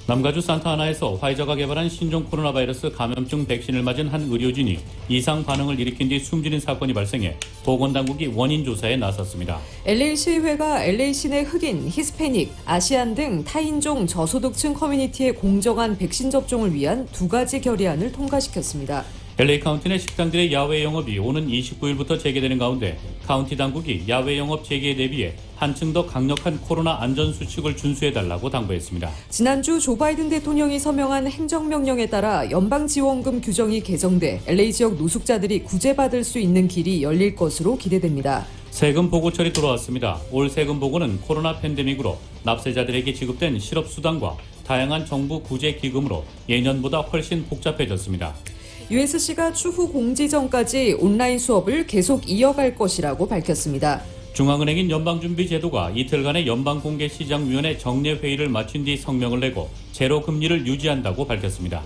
남가주 산타하나에서 화이자가 개발한 신종 코로나 바이러스 감염증 백신을 맞은 한 의료진이 이상 반응을 일으킨 뒤 숨지는 사건이 발생해 보건당국이 원인 조사에 나섰습니다. LA시의회가 LA시 내 흑인, 히스패닉, 아시안 등 타인종 저소득층 커뮤니티의 공정한 백신 접종을 위한 두 가지 결의안을 통과시켰습니다. LA 카운티 내 식당들의 야외 영업이 오는 29일부터 재개되는 가운데 카운티 당국이 야외 영업 재개에 대비해 한층 더 강력한 코로나 안전 수칙을 준수해달라고 당부했습니다. 지난주 조 바이든 대통령이 서명한 행정명령에 따라 연방지원금 규정이 개정돼 LA 지역 노숙자들이 구제받을 수 있는 길이 열릴 것으로 기대됩니다. 세금 보고철이 돌아왔습니다. 올 세금 보고는 코로나 팬데믹으로 납세자들에게 지급된 실업수당과 다양한 정부 구제 기금으로 예년보다 훨씬 복잡해졌습니다. USC가 추후 공지 전까지 온라인 수업을 계속 이어갈 것이라고 밝혔습니다. 중앙은행인 연방준비제도가 이틀간의 연방공개시장위원회 정례회의를 마친 뒤 성명을 내고 제로 금리를 유지한다고 밝혔습니다.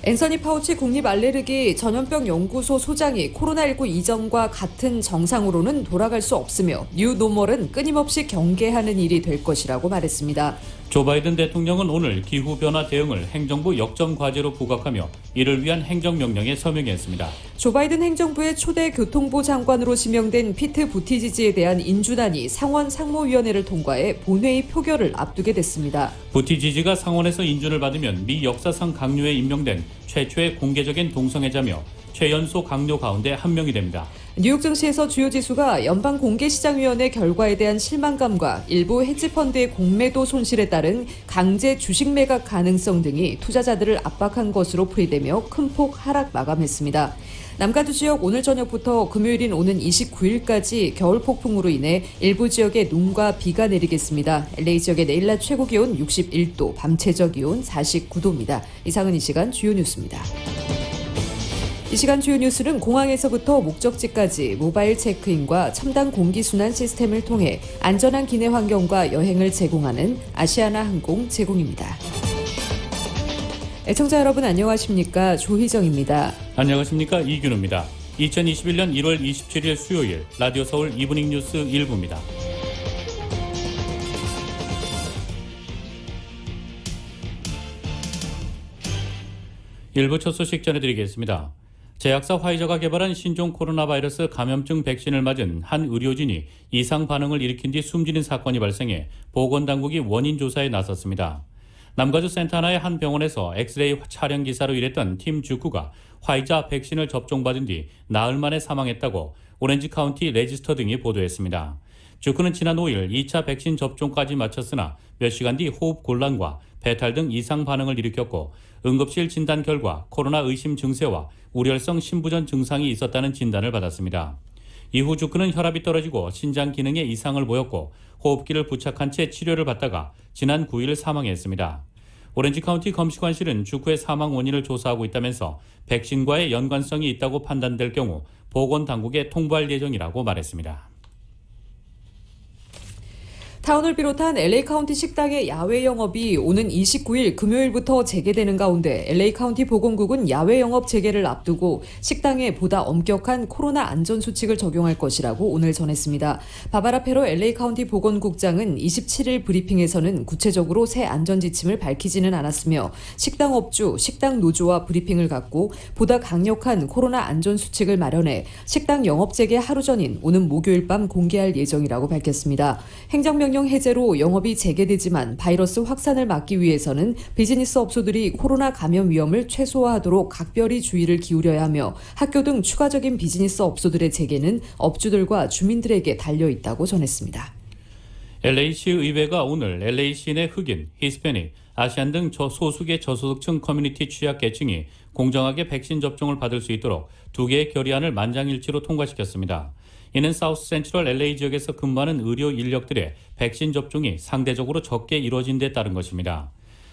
앤서니 파우치 국립알레르기 전염병 연구소 소장이 코로나19 이전과 같은 정상으로는 돌아갈 수 없으며 뉴노멀은 끊임없이 경계하는 일이 될 것이라고 말했습니다. 조 바이든 대통령은 오늘 기후변화 대응을 행정부 역점 과제로 부각하며 이를 위한 행정명령에 서명했습니다. 조 바이든 행정부의 초대 교통부 장관으로 지명된 피트 부티지지에 대한 인준안이 상원 상무위원회를 통과해 본회의 표결을 앞두게 됐습니다. 부티지지가 상원에서 인준을 받으면 미 역사상 강요에 임명된 최초의 공개적인 동성애자며 최연소 강요 가운데 한 명이 됩니다. 뉴욕 증시에서 주요 지수가 연방공개시장위원회 결과에 대한 실망감과 일부 헤지펀드의 공매도 손실에 따른 강제 주식 매각 가능성 등이 투자자들을 압박한 것으로 풀이되며 큰 폭 하락 마감했습니다. 남가주 지역 오늘 저녁부터 금요일인 오는 29일까지 겨울 폭풍으로 인해 일부 지역에 눈과 비가 내리겠습니다. LA 지역의 내일 낮 최고 기온 61도, 밤 최저 기온 49도입니다. 이상은 이 시간 주요 뉴스입니다. 이 시간 주요 뉴스는 공항에서부터 목적지까지 모바일 체크인과 첨단 공기순환 시스템을 통해 안전한 기내 환경과 여행을 제공하는 아시아나 항공 제공입니다. 애청자 여러분 안녕하십니까? 조희정입니다. 안녕하십니까? 이균우입니다. 2021년 1월 27일 수요일 라디오 서울 이브닝 뉴스 1부입니다. 일부 첫 소식 전해드리겠습니다. 제약사 화이자가 개발한 신종 코로나 바이러스 감염증 백신을 맞은 한 의료진이 이상 반응을 일으킨 뒤 숨지는 사건이 발생해 보건당국이 원인 조사에 나섰습니다. 남가주 센타나의 한 병원에서 엑스레이 촬영 기사로 일했던 팀 주쿠가 화이자 백신을 접종받은 뒤 나흘 만에 사망했다고 오렌지 카운티 레지스터 등이 보도했습니다. 주쿠는 지난 5일 2차 백신 접종까지 마쳤으나 몇 시간 뒤 호흡 곤란과 배탈 등 이상 반응을 일으켰고 응급실 진단 결과 코로나 의심 증세와 우려성 심부전 증상이 있었다는 진단을 받았습니다. 이후 주쿠는 혈압이 떨어지고 신장 기능에 이상을 보였고 호흡기를 부착한 채 치료를 받다가 지난 9일 사망했습니다. 오렌지 카운티 검시관실은 주쿠의 사망 원인을 조사하고 있다면서 백신과의 연관성이 있다고 판단될 경우 보건당국에 통보할 예정이라고 말했습니다. 타운을 비롯한 LA 카운티 식당의 야외 영업이 오는 29일 금요일부터 재개되는 가운데 LA 카운티 보건국은 야외 영업 재개를 앞두고 식당에 보다 엄격한 코로나 안전 수칙을 적용할 것이라고 오늘 전했습니다. 바바라 페로 LA 카운티 보건국장은 27일 브리핑에서는 구체적으로 새 안전 지침을 밝히지는 않았으며 식당 업주, 식당 노조와 브리핑을 갖고 보다 강력한 코로나 안전 수칙을 마련해 식당 영업 재개 하루 전인 오는 목요일 밤 공개할 예정이라고 밝혔습니다. 행정명령 해제로 영업이 재개되지만 바이러스 확산을 막기 위해서는 비즈니스 업소들이 코로나 감염 위험을 최소화하도록 각별히 주의를 기울여야 하며 학교 등 추가적인 비즈니스 업소들의 재개는 업주들과 주민들에게 달려있다고 전했습니다. LA시 의회가 오늘 LA시 내 흑인, 히스패닉, 아시안 등 소수계 저소득층 커뮤니티 취약계층이 공정하게 백신 접종을 받을 수 있도록 두 개의 결의안을 만장일치로 통과시켰습니다. 이는 사우스 센트럴 LA 지역에서 근무하는 의료 인력들의 백신 접종이 상대적으로 적게 이루어진 데 따른 것입니다.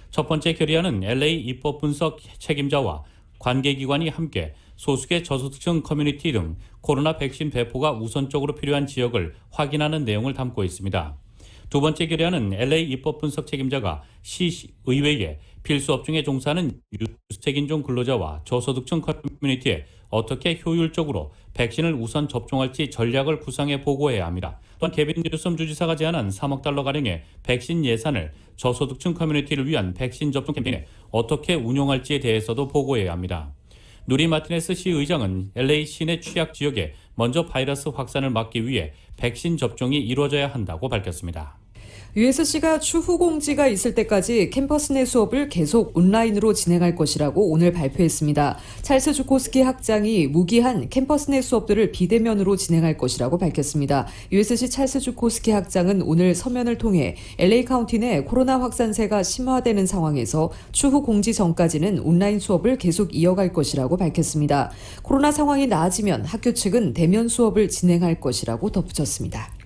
첫 번째 결의안은 LA 입법 분석 책임자와 관계기관이 함께 소수계 저소득층 커뮤니티 등 코로나 백신 배포가 우선적으로 필요한 지역을 확인하는 내용을 담고 있습니다. 두 번째 결의안은 LA 입법 분석 책임자가 시의회에 필수 업종에 종사하는 유색인종 근로자와 저소득층 커뮤니티에 어떻게 효율적으로 백신을 우선 접종할지 전략을 구상해 보고해야 합니다. 또한 케빈 뉴섬 주지사가 제안한 3억 달러가량의 백신 예산을 저소득층 커뮤니티를 위한 백신 접종 캠페인에 어떻게 운용할지에 대해서도 보고해야 합니다. 누리 마티네스 시 의장은 LA 시내 취약 지역에 먼저 바이러스 확산을 막기 위해 백신 접종이 이루어져야 한다고 밝혔습니다. USC가 추후 공지가 있을 때까지 캠퍼스 내 수업을 계속 온라인으로 진행할 것이라고 오늘 발표했습니다. 찰스 주코스키 학장이 무기한 캠퍼스 내 수업들을 비대면으로 진행할 것이라고 밝혔습니다. USC 찰스 주코스키 학장은 오늘 서면을 통해 LA 카운티 내 코로나 확산세가 심화되는 상황에서 추후 공지 전까지는 온라인 수업을 계속 이어갈 것이라고 밝혔습니다. 코로나 상황이 나아지면 학교 측은 대면 수업을 진행할 것이라고 덧붙였습니다.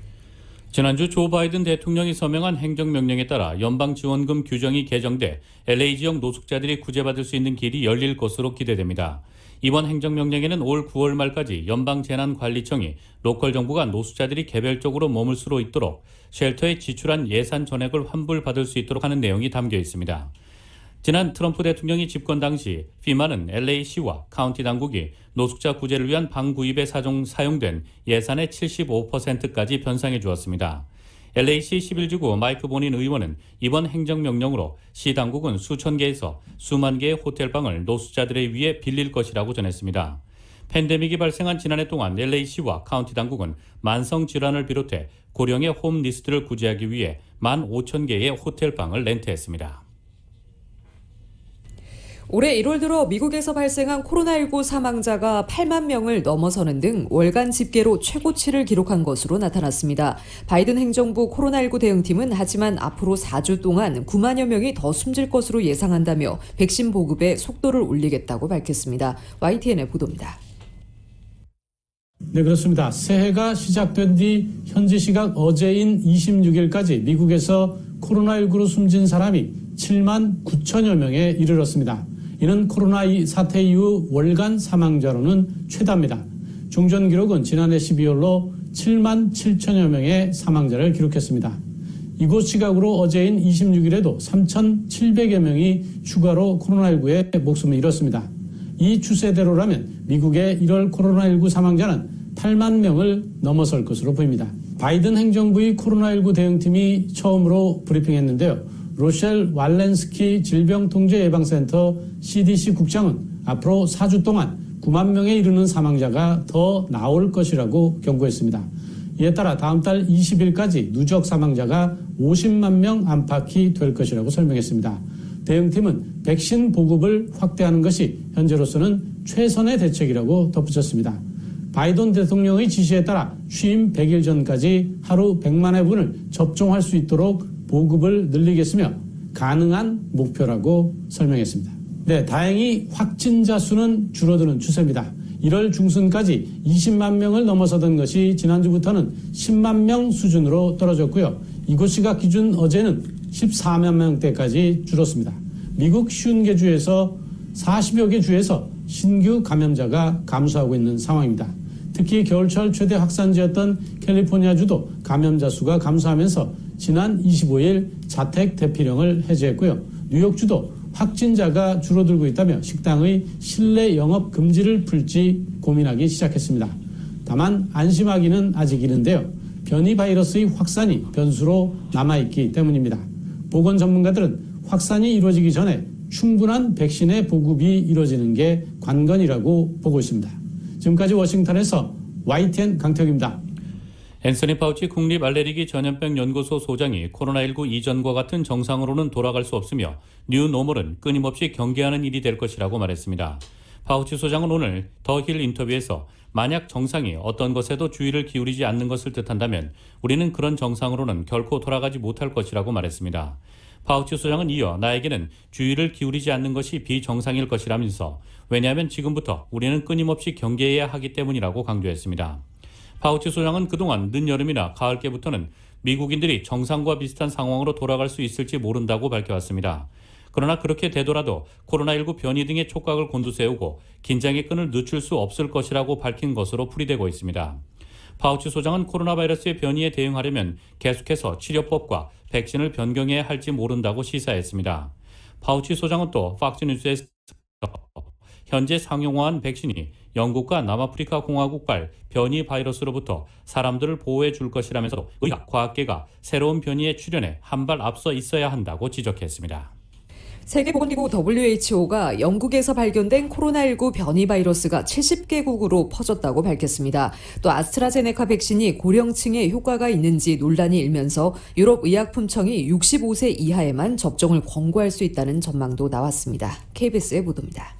지난주 조 바이든 대통령이 서명한 행정명령에 따라 연방지원금 규정이 개정돼 LA 지역 노숙자들이 구제받을 수 있는 길이 열릴 것으로 기대됩니다. 이번 행정명령에는 올 9월 말까지 연방재난관리청이 로컬 정부가 노숙자들이 개별적으로 머물 수 있도록 쉘터에 지출한 예산 전액을 환불받을 수 있도록 하는 내용이 담겨 있습니다. 지난 트럼프 대통령이 집권 당시 피마는 LA시와 카운티 당국이 노숙자 구제를 위한 방 구입에 사용된 예산의 75%까지 변상해 주었습니다. LA시 11지구 마이크 보닌 의원은 이번 행정명령으로 시 당국은 수천 개에서 수만 개의 호텔방을 노숙자들에 위해 빌릴 것이라고 전했습니다. 팬데믹이 발생한 지난해 동안 LA시와 카운티 당국은 만성 질환을 비롯해 고령의 홈리스트를 구제하기 위해 15,000개의 호텔방을 렌트했습니다. 올해 1월 들어 미국에서 발생한 코로나19 사망자가 8만 명을 넘어서는 등 월간 집계로 최고치를 기록한 것으로 나타났습니다. 바이든 행정부 코로나19 대응팀은 하지만 앞으로 4주 동안 9만여 명이 더 숨질 것으로 예상한다며 백신 보급에 속도를 올리겠다고 밝혔습니다. YTN의 보도입니다. 네, 그렇습니다. 새해가 시작된 뒤 현지 시각 어제인 26일까지 미국에서 코로나19로 숨진 사람이 7만 9천여 명에 이르렀습니다. 이는 코로나 사태 이후 월간 사망자로는 최다입니다. 종전 기록은 지난해 12월로 7만 7천여 명의 사망자를 기록했습니다. 이곳 시각으로 어제인 26일에도 3,700여 명이 추가로 코로나19에 목숨을 잃었습니다. 이 추세대로라면 미국의 1월 코로나19 사망자는 8만 명을 넘어설 것으로 보입니다. 바이든 행정부의 코로나19 대응팀이 처음으로 브리핑했는데요. 로셸 왈렌스키 질병통제예방센터 CDC 국장은 앞으로 4주 동안 9만 명에 이르는 사망자가 더 나올 것이라고 경고했습니다. 이에 따라 다음 달 20일까지 누적 사망자가 50만 명 안팎이 될 것이라고 설명했습니다. 대응팀은 백신 보급을 확대하는 것이 현재로서는 최선의 대책이라고 덧붙였습니다. 바이든 대통령의 지시에 따라 취임 100일 전까지 하루 100만 회분을 접종할 수 있도록 보급을 늘리겠으며 가능한 목표라고 설명했습니다. 네, 다행히 확진자 수는 줄어드는 추세입니다. 1월 중순까지 20만 명을 넘어서던 것이 지난주부터는 10만 명 수준으로 떨어졌고요. 이곳 시각 기준 어제는 14만 명대까지 줄었습니다. 미국 50개 주에서 40여 개 주에서 신규 감염자가 감소하고 있는 상황입니다. 특히 겨울철 최대 확산지였던 캘리포니아주도 감염자 수가 감소하면서 지난 25일 자택 대피령을 해제했고요. 뉴욕주도 확진자가 줄어들고 있다며 식당의 실내 영업 금지를 풀지 고민하기 시작했습니다. 다만 안심하기는 아직 이른데요. 변이 바이러스의 확산이 변수로 남아있기 때문입니다. 보건 전문가들은 확산이 이루어지기 전에 충분한 백신의 보급이 이루어지는 게 관건이라고 보고 있습니다. 지금까지 워싱턴에서 YTN 강태욱입니다. 앤서니 파우치 국립알레르기 전염병 연구소 소장이 코로나19 이전과 같은 정상으로는 돌아갈 수 없으며 뉴노멀은 끊임없이 경계하는 일이 될 것이라고 말했습니다. 파우치 소장은 오늘 더 힐 인터뷰에서 만약 정상이 어떤 것에도 주의를 기울이지 않는 것을 뜻한다면 우리는 그런 정상으로는 결코 돌아가지 못할 것이라고 말했습니다. 파우치 소장은 이어 나에게는 주의를 기울이지 않는 것이 비정상일 것이라면서 왜냐하면 지금부터 우리는 끊임없이 경계해야 하기 때문이라고 강조했습니다. 파우치 소장은 그동안 늦여름이나 가을께부터는 미국인들이 정상과 비슷한 상황으로 돌아갈 수 있을지 모른다고 밝혀왔습니다. 그러나 그렇게 되더라도 코로나19 변이 등의 촉각을 곤두세우고 긴장의 끈을 늦출 수 없을 것이라고 밝힌 것으로 풀이되고 있습니다. 파우치 소장은 코로나 바이러스의 변이에 대응하려면 계속해서 치료법과 백신을 변경해야 할지 모른다고 시사했습니다. 파우치 소장은 또 팍스뉴스에서 현재 상용화한 백신이 영국과 남아프리카 공화국발 변이 바이러스로부터 사람들을 보호해 줄 것이라면서 의학 과학계가 새로운 변이의 출현에 한 발 앞서 있어야 한다고 지적했습니다. 세계보건기구 WHO가 영국에서 발견된 코로나19 변이 바이러스가 70개국으로 퍼졌다고 밝혔습니다. 또 아스트라제네카 백신이 고령층에 효과가 있는지 논란이 일면서 유럽의약품청이 65세 이하에만 접종을 권고할 수 있다는 전망도 나왔습니다. KBS의 보도입니다.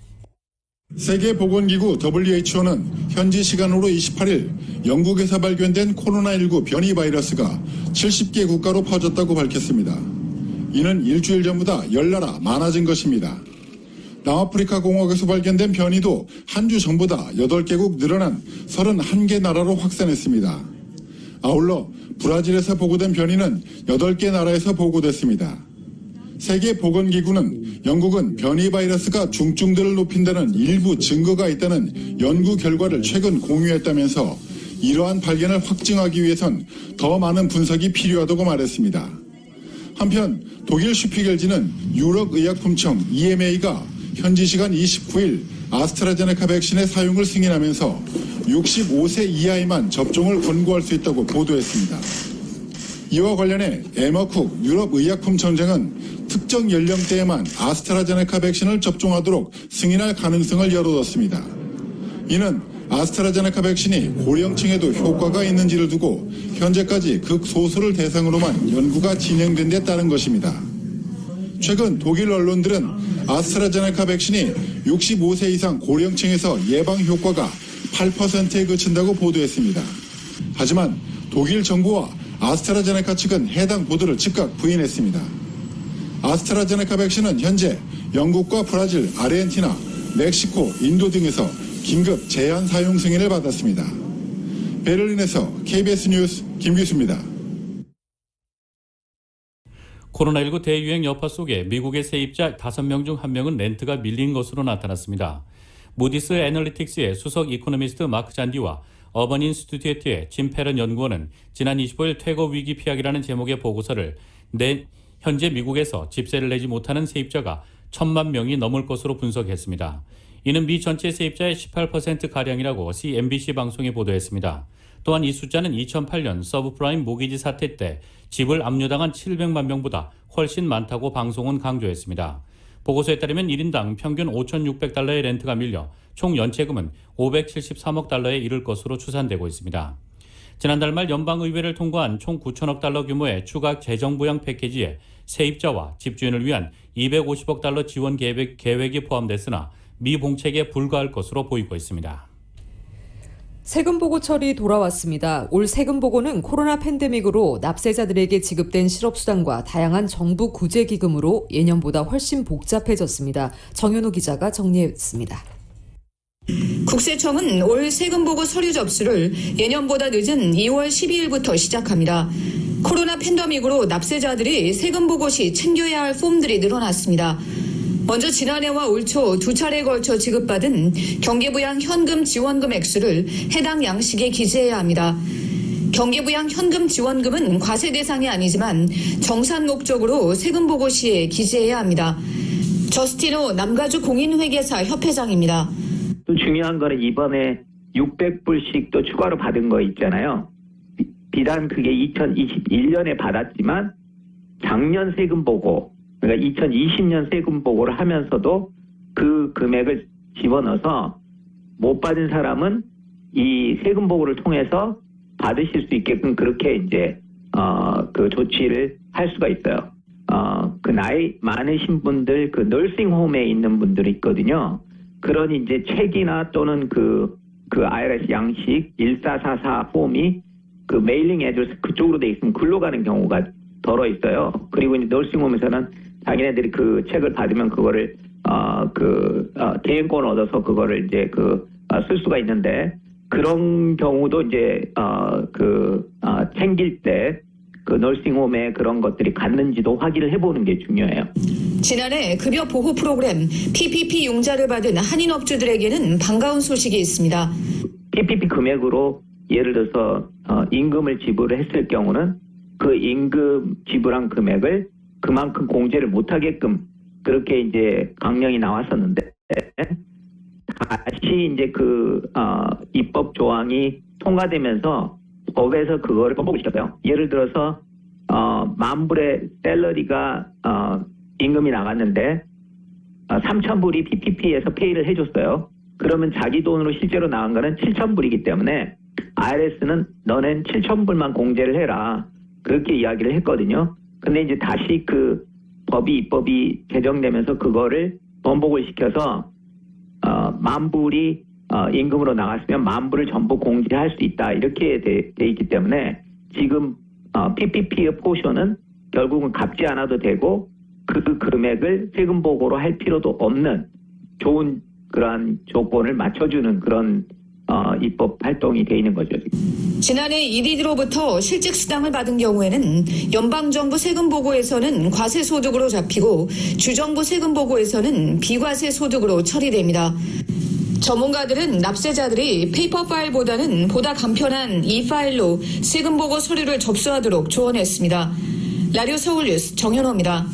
세계보건기구 WHO는 현지 시간으로 28일 영국에서 발견된 코로나19 변이 바이러스가 70개 국가로 퍼졌다고 밝혔습니다. 이는 일주일 전보다 10나라 많아진 것입니다. 남아프리카 공화국에서 발견된 변이도 한 주 전보다 8개국 늘어난 31개 나라로 확산했습니다. 아울러 브라질에서 보고된 변이는 8개 나라에서 보고됐습니다. 세계보건기구는 영국은 변이 바이러스가 중증도를 높인다는 일부 증거가 있다는 연구 결과를 최근 공유했다면서 이러한 발견을 확증하기 위해선 더 많은 분석이 필요하다고 말했습니다. 한편 독일 슈피겔지는 유럽의약품청 EMA가 현지 시간 29일 아스트라제네카 백신의 사용을 승인하면서 65세 이하에만 접종을 권고할 수 있다고 보도했습니다. 이와 관련해 에머쿡 유럽의약품청장은 특정 연령대에만 아스트라제네카 백신을 접종하도록 승인할 가능성을 열어뒀습니다. 이는 아스트라제네카 백신이 고령층에도 효과가 있는지를 두고 현재까지 극소수를 대상으로만 연구가 진행된 데 따른 것입니다. 최근 독일 언론들은 아스트라제네카 백신이 65세 이상 고령층에서 예방 효과가 8%에 그친다고 보도했습니다. 하지만 독일 정부와 아스트라제네카 측은 해당 보도를 즉각 부인했습니다. 아스트라제네카 백신은 현재 영국과 브라질, 아르헨티나, 멕시코, 인도 등에서 긴급 제한 사용 승인을 받았습니다. 베를린에서 KBS 뉴스 김규수입니다. 코로나19 대유행 여파 속에 미국의 세입자 5명 중 1명은 렌트가 밀린 것으로 나타났습니다. 무디스 애널리틱스의 수석 이코노미스트 마크 잔디와 어번 인스티튜트의 짐 페런 연구원은 지난 25일 퇴거 위기 피하기라는 제목의 보고서를 현재 미국에서 집세를 내지 못하는 세입자가 1,000만 명이 넘을 것으로 분석했습니다. 이는 미 전체 세입자의 18%가량이라고 CNBC 방송이 보도했습니다. 또한 이 숫자는 2008년 서브프라임 모기지 사태 때 집을 압류당한 700만 명보다 훨씬 많다고 방송은 강조했습니다. 보고서에 따르면 1인당 평균 5,600달러의 렌트가 밀려 총 연체금은 573억 달러에 이를 것으로 추산되고 있습니다. 지난달 말 연방의회를 통과한 총 9천억 달러 규모의 추가 재정부양 패키지에 세입자와 집주인을 위한 250억 달러 지원 계획이 포함됐으나 미봉책에 불과할 것으로 보이고 있습니다. 세금 보고철이 돌아왔습니다. 올 세금 보고는 코로나 팬데믹으로 납세자들에게 지급된 실업수당과 다양한 정부 구제기금으로 예년보다 훨씬 복잡해졌습니다. 정현우 기자가 정리했습니다. 국세청은 올 세금 보고 서류 접수를 예년보다 늦은 2월 12일부터 시작합니다. 코로나 팬데믹으로 납세자들이 세금 보고 시 챙겨야 할 폼들이 늘어났습니다. 먼저 지난해와 올 초 2차례에 걸쳐 지급받은 경기부양 현금 지원금 액수를 해당 양식에 기재해야 합니다. 경기부양 현금 지원금은 과세 대상이 아니지만 정산 목적으로 세금 보고 시에 기재해야 합니다. 저스티노 남가주 공인회계사 협회장입니다. 또 중요한 거는 이번에 600불씩 또 추가로 받은 거 있잖아요. 비단 그게 2021년에 받았지만 작년 세금 보고, 그러니까 2020년 세금 보고를 하면서도 그 금액을 집어넣어서 못 받은 사람은 이 세금 보고를 통해서 받으실 수 있게끔 그렇게 이제 그 조치를 할 수가 있어요. 그 나이 많으신 분들, 그 널싱홈에 있는 분들이 있거든요. 그런 이제 책이나 또는 그 IRS 양식 1444 폼이 그 메일링 애드레스 그쪽으로 돼 있으면 글로 가는 경우가 덜어 있어요. 그리고 이제 널싱홈에서는 자기네들이 그 책을 받으면 그거를 대행권 얻어서 그거를 이제 쓸 수가 있는데, 그런 경우도 이제 챙길 때 그 널싱홈에 그런 것들이 갔는지도 확인을 해보는 게 중요해요. 지난해 급여 보호 프로그램 PPP 융자를 받은 한인업주들에게는 반가운 소식이 있습니다. PPP 금액으로 예를 들어서 임금을 지불을 했을 경우는 그 임금 지불한 금액을 그만큼 공제를 못하게끔 그렇게 이제 강령이 나왔었는데 다시 이제 입법 조항이 통과되면서 법에서 그거를 번복을 시켰어요. 예를 들어서 10,000불의 샐러리가 임금이 나갔는데 3,000불이 PPP에서 페이를 해줬어요. 그러면 자기 돈으로 실제로 나간 거는 7,000불이기 때문에 IRS는 너넨 7,000불만 공제를 해라. 그렇게 이야기를 했거든요. 근데 이제 다시 그 입법이 제정되면서 그거를 번복을 시켜서 10,000불이 임금으로 나갔으면 10,000불을 전부 공제할 수 있다. 이렇게 돼 있기 때문에 지금 PPP의 포션은 결국은 갚지 않아도 되고 그 금액을 세금 보고로 할 필요도 없는 좋은 그러한 조건을 맞춰주는 그런 입법 활동이 돼 있는 거죠. 지난해 1위로부터 실직 수당을 받은 경우에는 연방정부 세금 보고에서는 과세 소득으로 잡히고 주정부 세금 보고에서는 비과세 소득으로 처리됩니다. 전문가들은 납세자들이 페이퍼 파일보다는 보다 간편한 E-파일로 세금 보고 서류를 접수하도록 조언했습니다. 라디오 서울 뉴스 정현호입니다.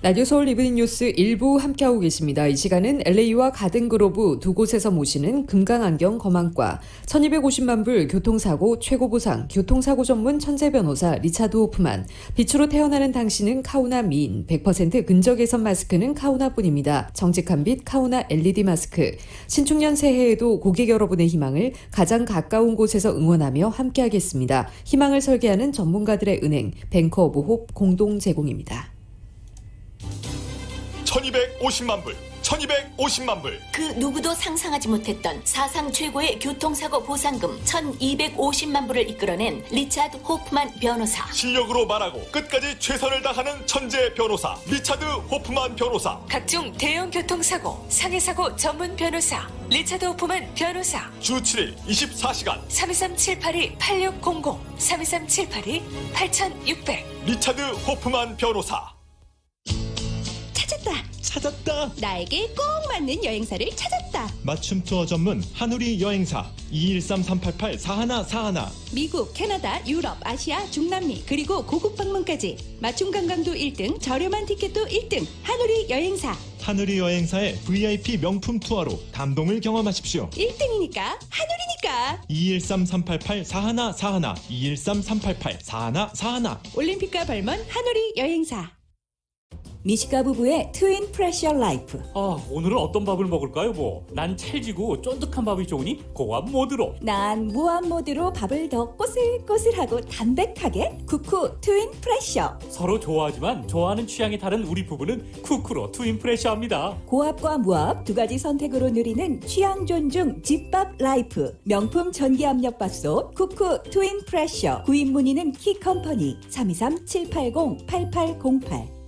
라디오 서울 이브닝 뉴스 1부 함께하고 계십니다. 이 시간은 LA와 가든그로브 두 곳에서 모시는 금강안경 검안과 1250만 불 교통사고 최고보상 교통사고 전문 천재 변호사 리차드 호프만, 빛으로 태어나는 당신은 카우나 미인, 100% 근적 개선 마스크는 카우나뿐입니다. 정직한 빛 카우나 LED 마스크, 신축년 새해에도 고객 여러분의 희망을 가장 가까운 곳에서 응원하며 함께하겠습니다. 희망을 설계하는 전문가들의 은행 뱅커 오브 홉 공동 제공입니다. 1250만 불, 1250만 불. 그 누구도 상상하지 못했던 사상 최고의 교통사고 보상금 1250만 불을 이끌어낸 리차드 호프만 변호사. 실력으로 말하고 끝까지 최선을 다하는 천재 변호사 리차드 호프만 변호사. 각종 대형 교통사고, 상해사고 전문 변호사 리차드 호프만 변호사. 주 7일 24시간 323-782-8600 323-782-8600 리차드 호프만 변호사. 찾았다. 나에게 꼭 맞는 여행사를 찾았다. 맞춤 투어 전문 한우리 여행사 213-388-4141. 미국, 캐나다, 유럽, 아시아, 중남미 그리고 고국 방문까지 맞춤 관광도 1등, 저렴한 티켓도 1등. 한우리 여행사. 한우리 여행사의 VIP 명품 투어로 감동을 경험하십시오. 1등이니까 한우리니까. 213-388-4141 213-388-4141. 올림픽과 발먼 한우리 여행사. 미식가 부부의 트윈 프레셔 라이프. 오늘은 어떤 밥을 먹을까요, 뭐? 난 찰지고 쫀득한 밥이 좋으니 고압 모드로. 난 무한 모드로 밥을 더 꼬슬꼬슬하고 담백하게. 쿠쿠 트윈 프레셔. 서로 좋아하지만 좋아하는 취향이 다른 우리 부부는 쿠쿠로 트윈 프레셔합니다. 고압과 무압 두 가지 선택으로 누리는 취향 존중 집밥 라이프. 명품 전기 압력 밥솥 쿠쿠 트윈 프레셔. 구입 문의는 키컴퍼니 323-780-8808.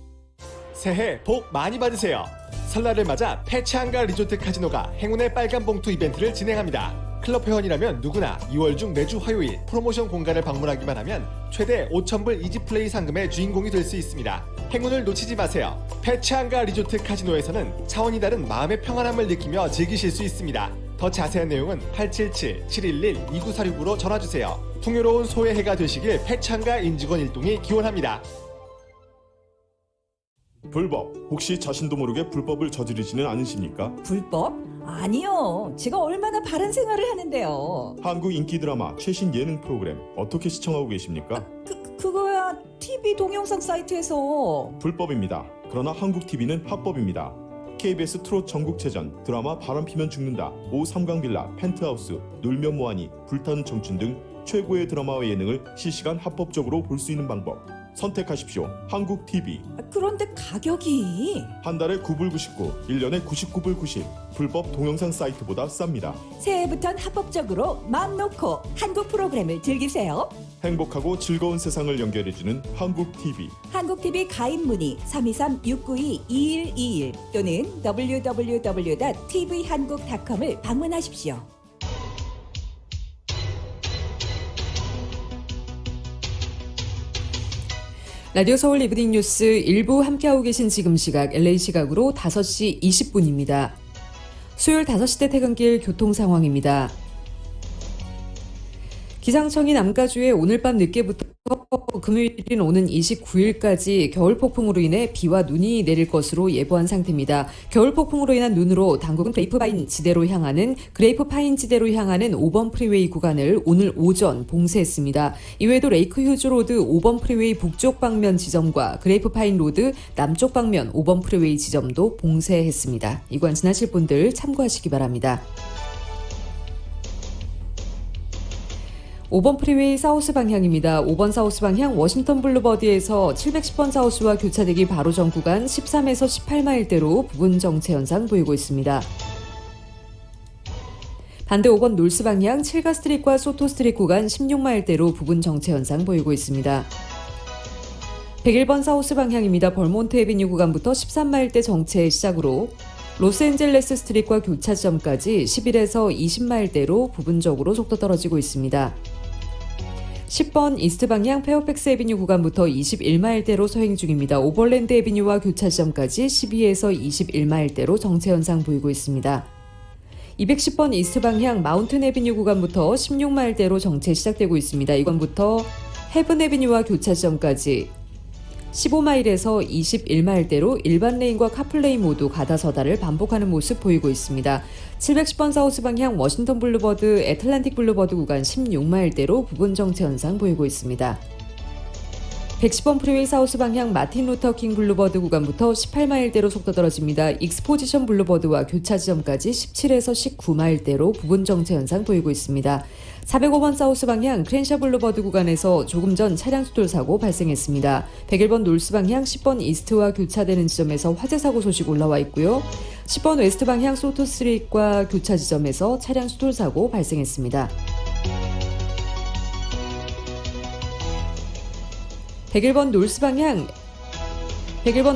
새해 복 많이 받으세요. 설날을 맞아 페치한가 리조트 카지노가 행운의 빨간 봉투 이벤트를 진행합니다. 클럽 회원이라면 누구나 2월 중 매주 화요일 프로모션 공간을 방문하기만 하면 최대 5,000불 이지플레이 상금의 주인공이 될 수 있습니다. 행운을 놓치지 마세요. 페치한가 리조트 카지노에서는 차원이 다른 마음의 평안함을 느끼며 즐기실 수 있습니다. 더 자세한 내용은 877-711-2946으로 전화주세요. 풍요로운 소해해가 되시길 페치한가 인직원 일동이 기원합니다. 불법, 혹시 자신도 모르게 불법을 저지르지는 않으십니까? 불법? 아니요. 제가 얼마나 바른 생활을 하는데요. 한국 인기 드라마 최신 예능 프로그램 어떻게 시청하고 계십니까? 그거야 TV 동영상 사이트에서. 불법입니다. 그러나 한국 TV는 합법입니다. KBS 트롯 전국체전, 드라마 바람피면 죽는다, 오 삼강빌라, 펜트하우스, 놀면 뭐하니, 불타는 청춘 등 최고의 드라마와 예능을 실시간 합법적으로 볼 수 있는 방법. 선택하십시오. 한국 TV. 그런데 가격이 한 달에 9불 99, 1년에 99불 90. 불법 동영상 사이트보다 쌉니다. 새해부턴 합법적으로 마음 놓고 한국 프로그램을 즐기세요. 행복하고 즐거운 세상을 연결해주는 한국 TV. 한국 TV 가입 문의 323-692-2121 또는 www.tvhan국.com을 방문하십시오. 라디오 서울 이브닝 뉴스 1부 함께하고 계신 지금 시각 LA 시각으로 5시 20분입니다. 수요일 5시대 퇴근길 교통 상황입니다. 기상청이 남가주에 오늘 밤 늦게부터 금요일인 오는 29일까지 겨울 폭풍으로 인해 비와 눈이 내릴 것으로 예보한 상태입니다. 겨울 폭풍으로 인한 눈으로 당국은 그레이프파인 지대로 향하는 5번 프리웨이 구간을 오늘 오전 봉쇄했습니다. 이외에도 레이크 휴즈 로드 5번 프리웨이 북쪽 방면 지점과 그레이프파인 로드 남쪽 방면 5번 프리웨이 지점도 봉쇄했습니다. 이 구간 지나실 분들 참고하시기 바랍니다. 5번 프리웨이 사우스 방향입니다. 5번 사우스 방향 워싱턴 블루버드에서 710번 사우스와 교차되기 바로 전 구간 13에서 18마일대로 부분 정체 현상 보이고 있습니다. 반대 5번 놀스 방향 7가 스트릿과 소토 스트릿 구간 16마일대로 부분 정체 현상 보이고 있습니다. 101번 사우스 방향입니다. 벌몬트 애비뉴 구간부터 13마일대 정체 시작으로 로스앤젤레스 스트릿과 교차 지점까지 11에서 20마일대로 부분적으로 속도 떨어지고 있습니다. 10번 이스트 방향 페어팩스 애비뉴 구간부터 21마일대로 서행 중입니다. 오버랜드 애비뉴와 교차 지점까지 12에서 21마일대로 정체 현상 보이고 있습니다. 210번 이스트 방향 마운튼 애비뉴 구간부터 16마일대로 정체 시작되고 있습니다. 이건부터 헤븐 애비뉴와 교차 지점까지 15마일에서 21마일대로 일반 레인과 카플레인 모두 가다서다를 반복하는 모습 보이고 있습니다. 710번 사우스 방향 워싱턴 블루버드 애틀랜틱 블루버드 구간 16마일대로 부분 정체 현상 보이고 있습니다. 110번 프리웨이 사우스 방향 마틴 루터 킹 블루버드 구간부터 18마일대로 속도 떨어집니다. 익스포지션 블루버드와 교차 지점까지 17에서 19마일대로 부분 정체 현상 보이고 있습니다. 405번 사우스 방향 크랜샤 블루버드 구간에서 조금 전 차량 수돌 사고 발생했습니다. 101번 놀스 방향 10번 이스트와 교차되는 지점에서 화재 사고 소식 올라와 있고요. 10번 웨스트 방향 소토 스트릿과 교차 지점에서 차량 수돌 사고 발생했습니다. 101번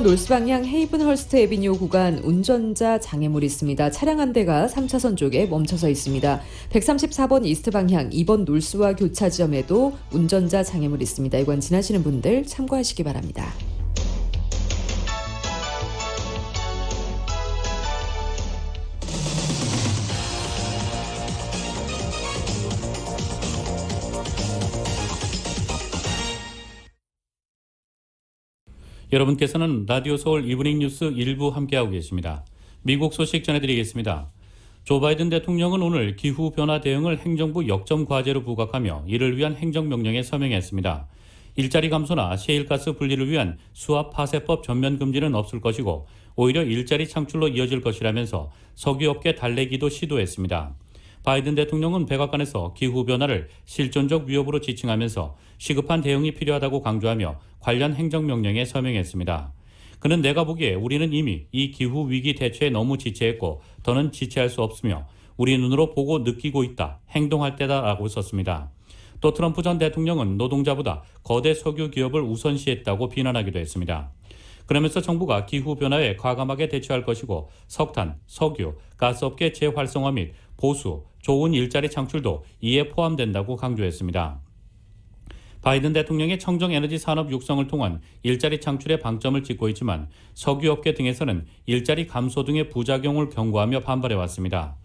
놀스 방향 헤이븐 헐스트 애비뉴 구간 운전자 장애물이 있습니다. 차량 한 대가 3차선 쪽에 멈춰서 있습니다. 134번 이스트 방향 2번 놀스와 교차 지점에도 운전자 장애물이 있습니다. 이건 지나시는 분들 참고하시기 바랍니다. 여러분께서는 라디오 서울 이브닝 뉴스 일부 함께하고 계십니다. 미국 소식 전해드리겠습니다. 조 바이든 대통령은 오늘 기후변화 대응을 행정부 역점 과제로 부각하며 이를 위한 행정명령에 서명했습니다. 일자리 감소나 셰일가스 분리를 위한 수압 파쇄법 전면 금지는 없을 것이고 오히려 일자리 창출로 이어질 것이라면서 석유업계 달래기도 시도했습니다. 바이든 대통령은 백악관에서 기후변화를 실존적 위협으로 지칭하면서 시급한 대응이 필요하다고 강조하며 관련 행정명령에 서명했습니다. 그는 내가 보기에 우리는 이미 이 기후위기 대처에 너무 지체했고 더는 지체할 수 없으며 우리 눈으로 보고 느끼고 있다, 행동할 때다라고 썼습니다. 또 트럼프 전 대통령은 노동자보다 거대 석유 기업을 우선시했다고 비난하기도 했습니다. 그러면서 정부가 기후변화에 과감하게 대처할 것이고 석탄, 석유, 가스업계 재활성화 및 보수, 좋은 일자리 창출도 이에 포함된다고 강조했습니다. 바이든 대통령의 청정에너지 산업 육성을 통한 일자리 창출에 방점을 찍고 있지만 석유업계 등에서는 일자리 감소 등의 부작용을 경고하며 반발해왔습니다.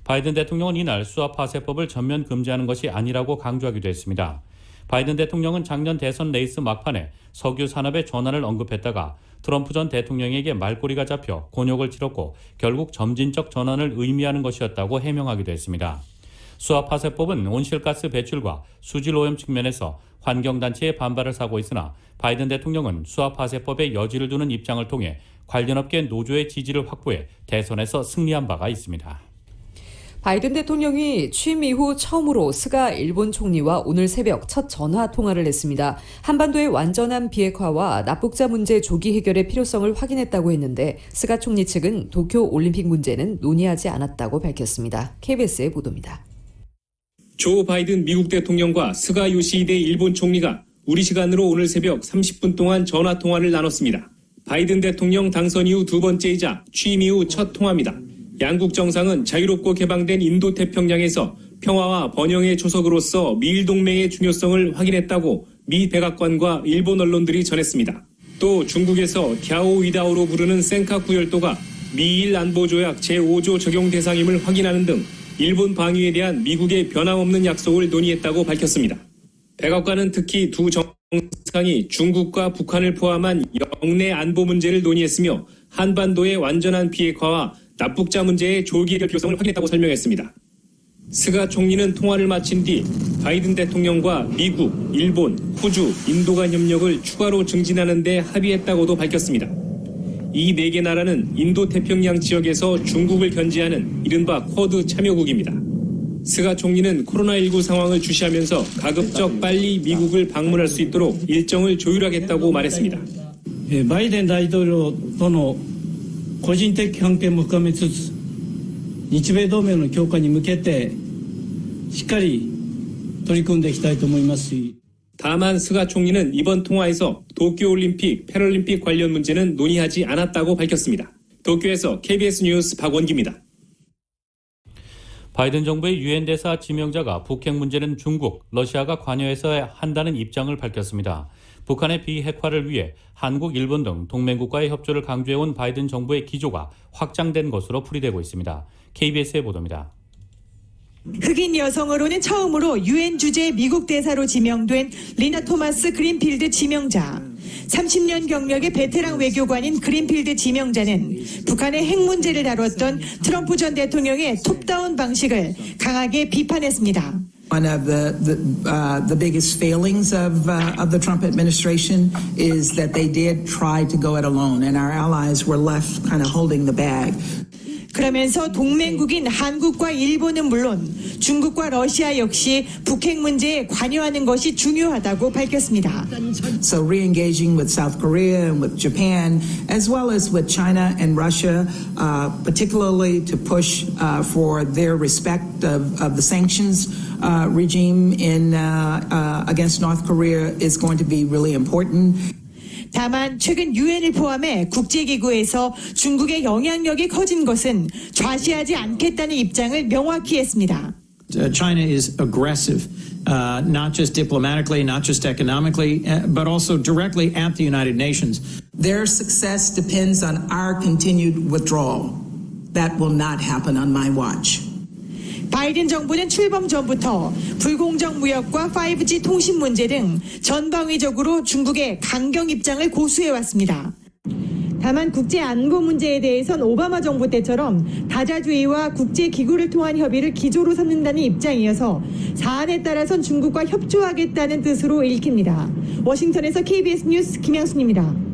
바이든 대통령은 이날 수압파쇄법을 전면 금지하는 것이 아니라고 강조하기도 했습니다. 바이든 대통령은 작년 대선 레이스 막판에 석유 산업의 전환을 언급했다가 트럼프 전 대통령에게 말꼬리가 잡혀 곤욕을 치렀고 결국 점진적 전환을 의미하는 것이었다고 해명하기도 했습니다. 수압파쇄법은 온실가스 배출과 수질오염 측면에서 환경단체의 반발을 사고 있으나 바이든 대통령은 수압파쇄법에 여지를 두는 입장을 통해 관련 업계 노조의 지지를 확보해 대선에서 승리한 바가 있습니다. 바이든 대통령이 취임 이후 처음으로 스가 일본 총리와 오늘 새벽 첫 전화 통화를 했습니다. 한반도의 완전한 비핵화와 납북자 문제 조기 해결의 필요성을 확인했다고 했는데 스가 총리 측은 도쿄 올림픽 문제는 논의하지 않았다고 밝혔습니다. KBS의 보도입니다. 조 바이든 미국 대통령과 스가 요시히데 일본 총리가 우리 시간으로 오늘 새벽 30분 동안 전화 통화를 나눴습니다. 바이든 대통령 당선 이후 두 번째이자 취임 이후 첫 통화입니다. 양국 정상은 자유롭고 개방된 인도태평양에서 평화와 번영의 조석으로서 미일 동맹의 중요성을 확인했다고 미 백악관과 일본 언론들이 전했습니다. 또 중국에서 갸오위다오로 부르는 센카쿠 열도가 미일 안보조약 제5조 적용 대상임을 확인하는 등 일본 방위에 대한 미국의 변함없는 약속을 논의했다고 밝혔습니다. 백악관은 특히 두 정상이 중국과 북한을 포함한 영내 안보 문제를 논의했으며 한반도의 완전한 비핵화와 납북자 문제의 조기 대표성을 확인했다고 설명했습니다. 스가 총리는 통화를 마친 뒤 바이든 대통령과 미국, 일본, 호주, 인도 간 협력을 추가로 증진하는 데 합의했다고도 밝혔습니다. 이 4개 나라는 인도 태평양 지역에서 중국을 견제하는 이른바 쿼드 참여국입니다. 스가 총리는 코로나19 상황을 주시하면서 가급적 빨리 미국을 방문할 수 있도록 일정을 조율하겠다고 말했습니다. バイデン大統領との個人的関係も深めつつ、日米同盟の強化に向けてしっかり取り組んでいきたいと思いますし。 다만 스가 총리는 이번 통화에서 도쿄올림픽, 패럴림픽 관련 문제는 논의하지 않았다고 밝혔습니다. 도쿄에서 KBS 뉴스 박원기입니다. 바이든 정부의 유엔 대사 지명자가 북핵 문제는 중국, 러시아가 관여해서 한다는 입장을 밝혔습니다. 북한의 비핵화를 위해 한국, 일본 등 동맹국과의 협조를 강조해온 바이든 정부의 기조가 확장된 것으로 풀이되고 있습니다. KBS의 보도입니다. 흑인 여성으로는 처음으로 유엔 주재 미국 대사로 지명된 리나 토마스 그린필드 지명자. 30년 경력의 베테랑 외교관인 그린필드 지명자는 북한의 핵 문제를 다뤘던 트럼프 전 대통령의 톱다운 방식을 강하게 비판했습니다. One of the biggest failings of the Trump administration is that they did try to go it alone, and our allies were left kind of holding the bag. 그러면서 동맹국인 한국과 일본은 물론 중국과 러시아 역시 북핵 문제에 관여하는 것이 중요하다고 밝혔습니다. So re-engaging with South Korea and with Japan, as well as with China and Russia, particularly to push for their respect of the sanctions regime against North Korea is going to be really important. 다만 최근 유엔을 포함해 국제기구에서 중국의 영향력이 커진 것은 좌시하지 않겠다는 입장을 명확히 했습니다. China is aggressive, not just diplomatically, not just economically, but also directly at the United Nations. Their success depends on our continued withdrawal. That will not happen on my watch. 바이든 정부는 출범 전부터 불공정 무역과 5G 통신 문제 등 전방위적으로 중국의 강경 입장을 고수해왔습니다. 다만 국제 안보 문제에 대해선 오바마 정부 때처럼 다자주의와 국제기구를 통한 협의를 기조로 삼는다는 입장이어서 사안에 따라선 중국과 협조하겠다는 뜻으로 읽힙니다. 워싱턴에서 KBS 뉴스 김양순입니다.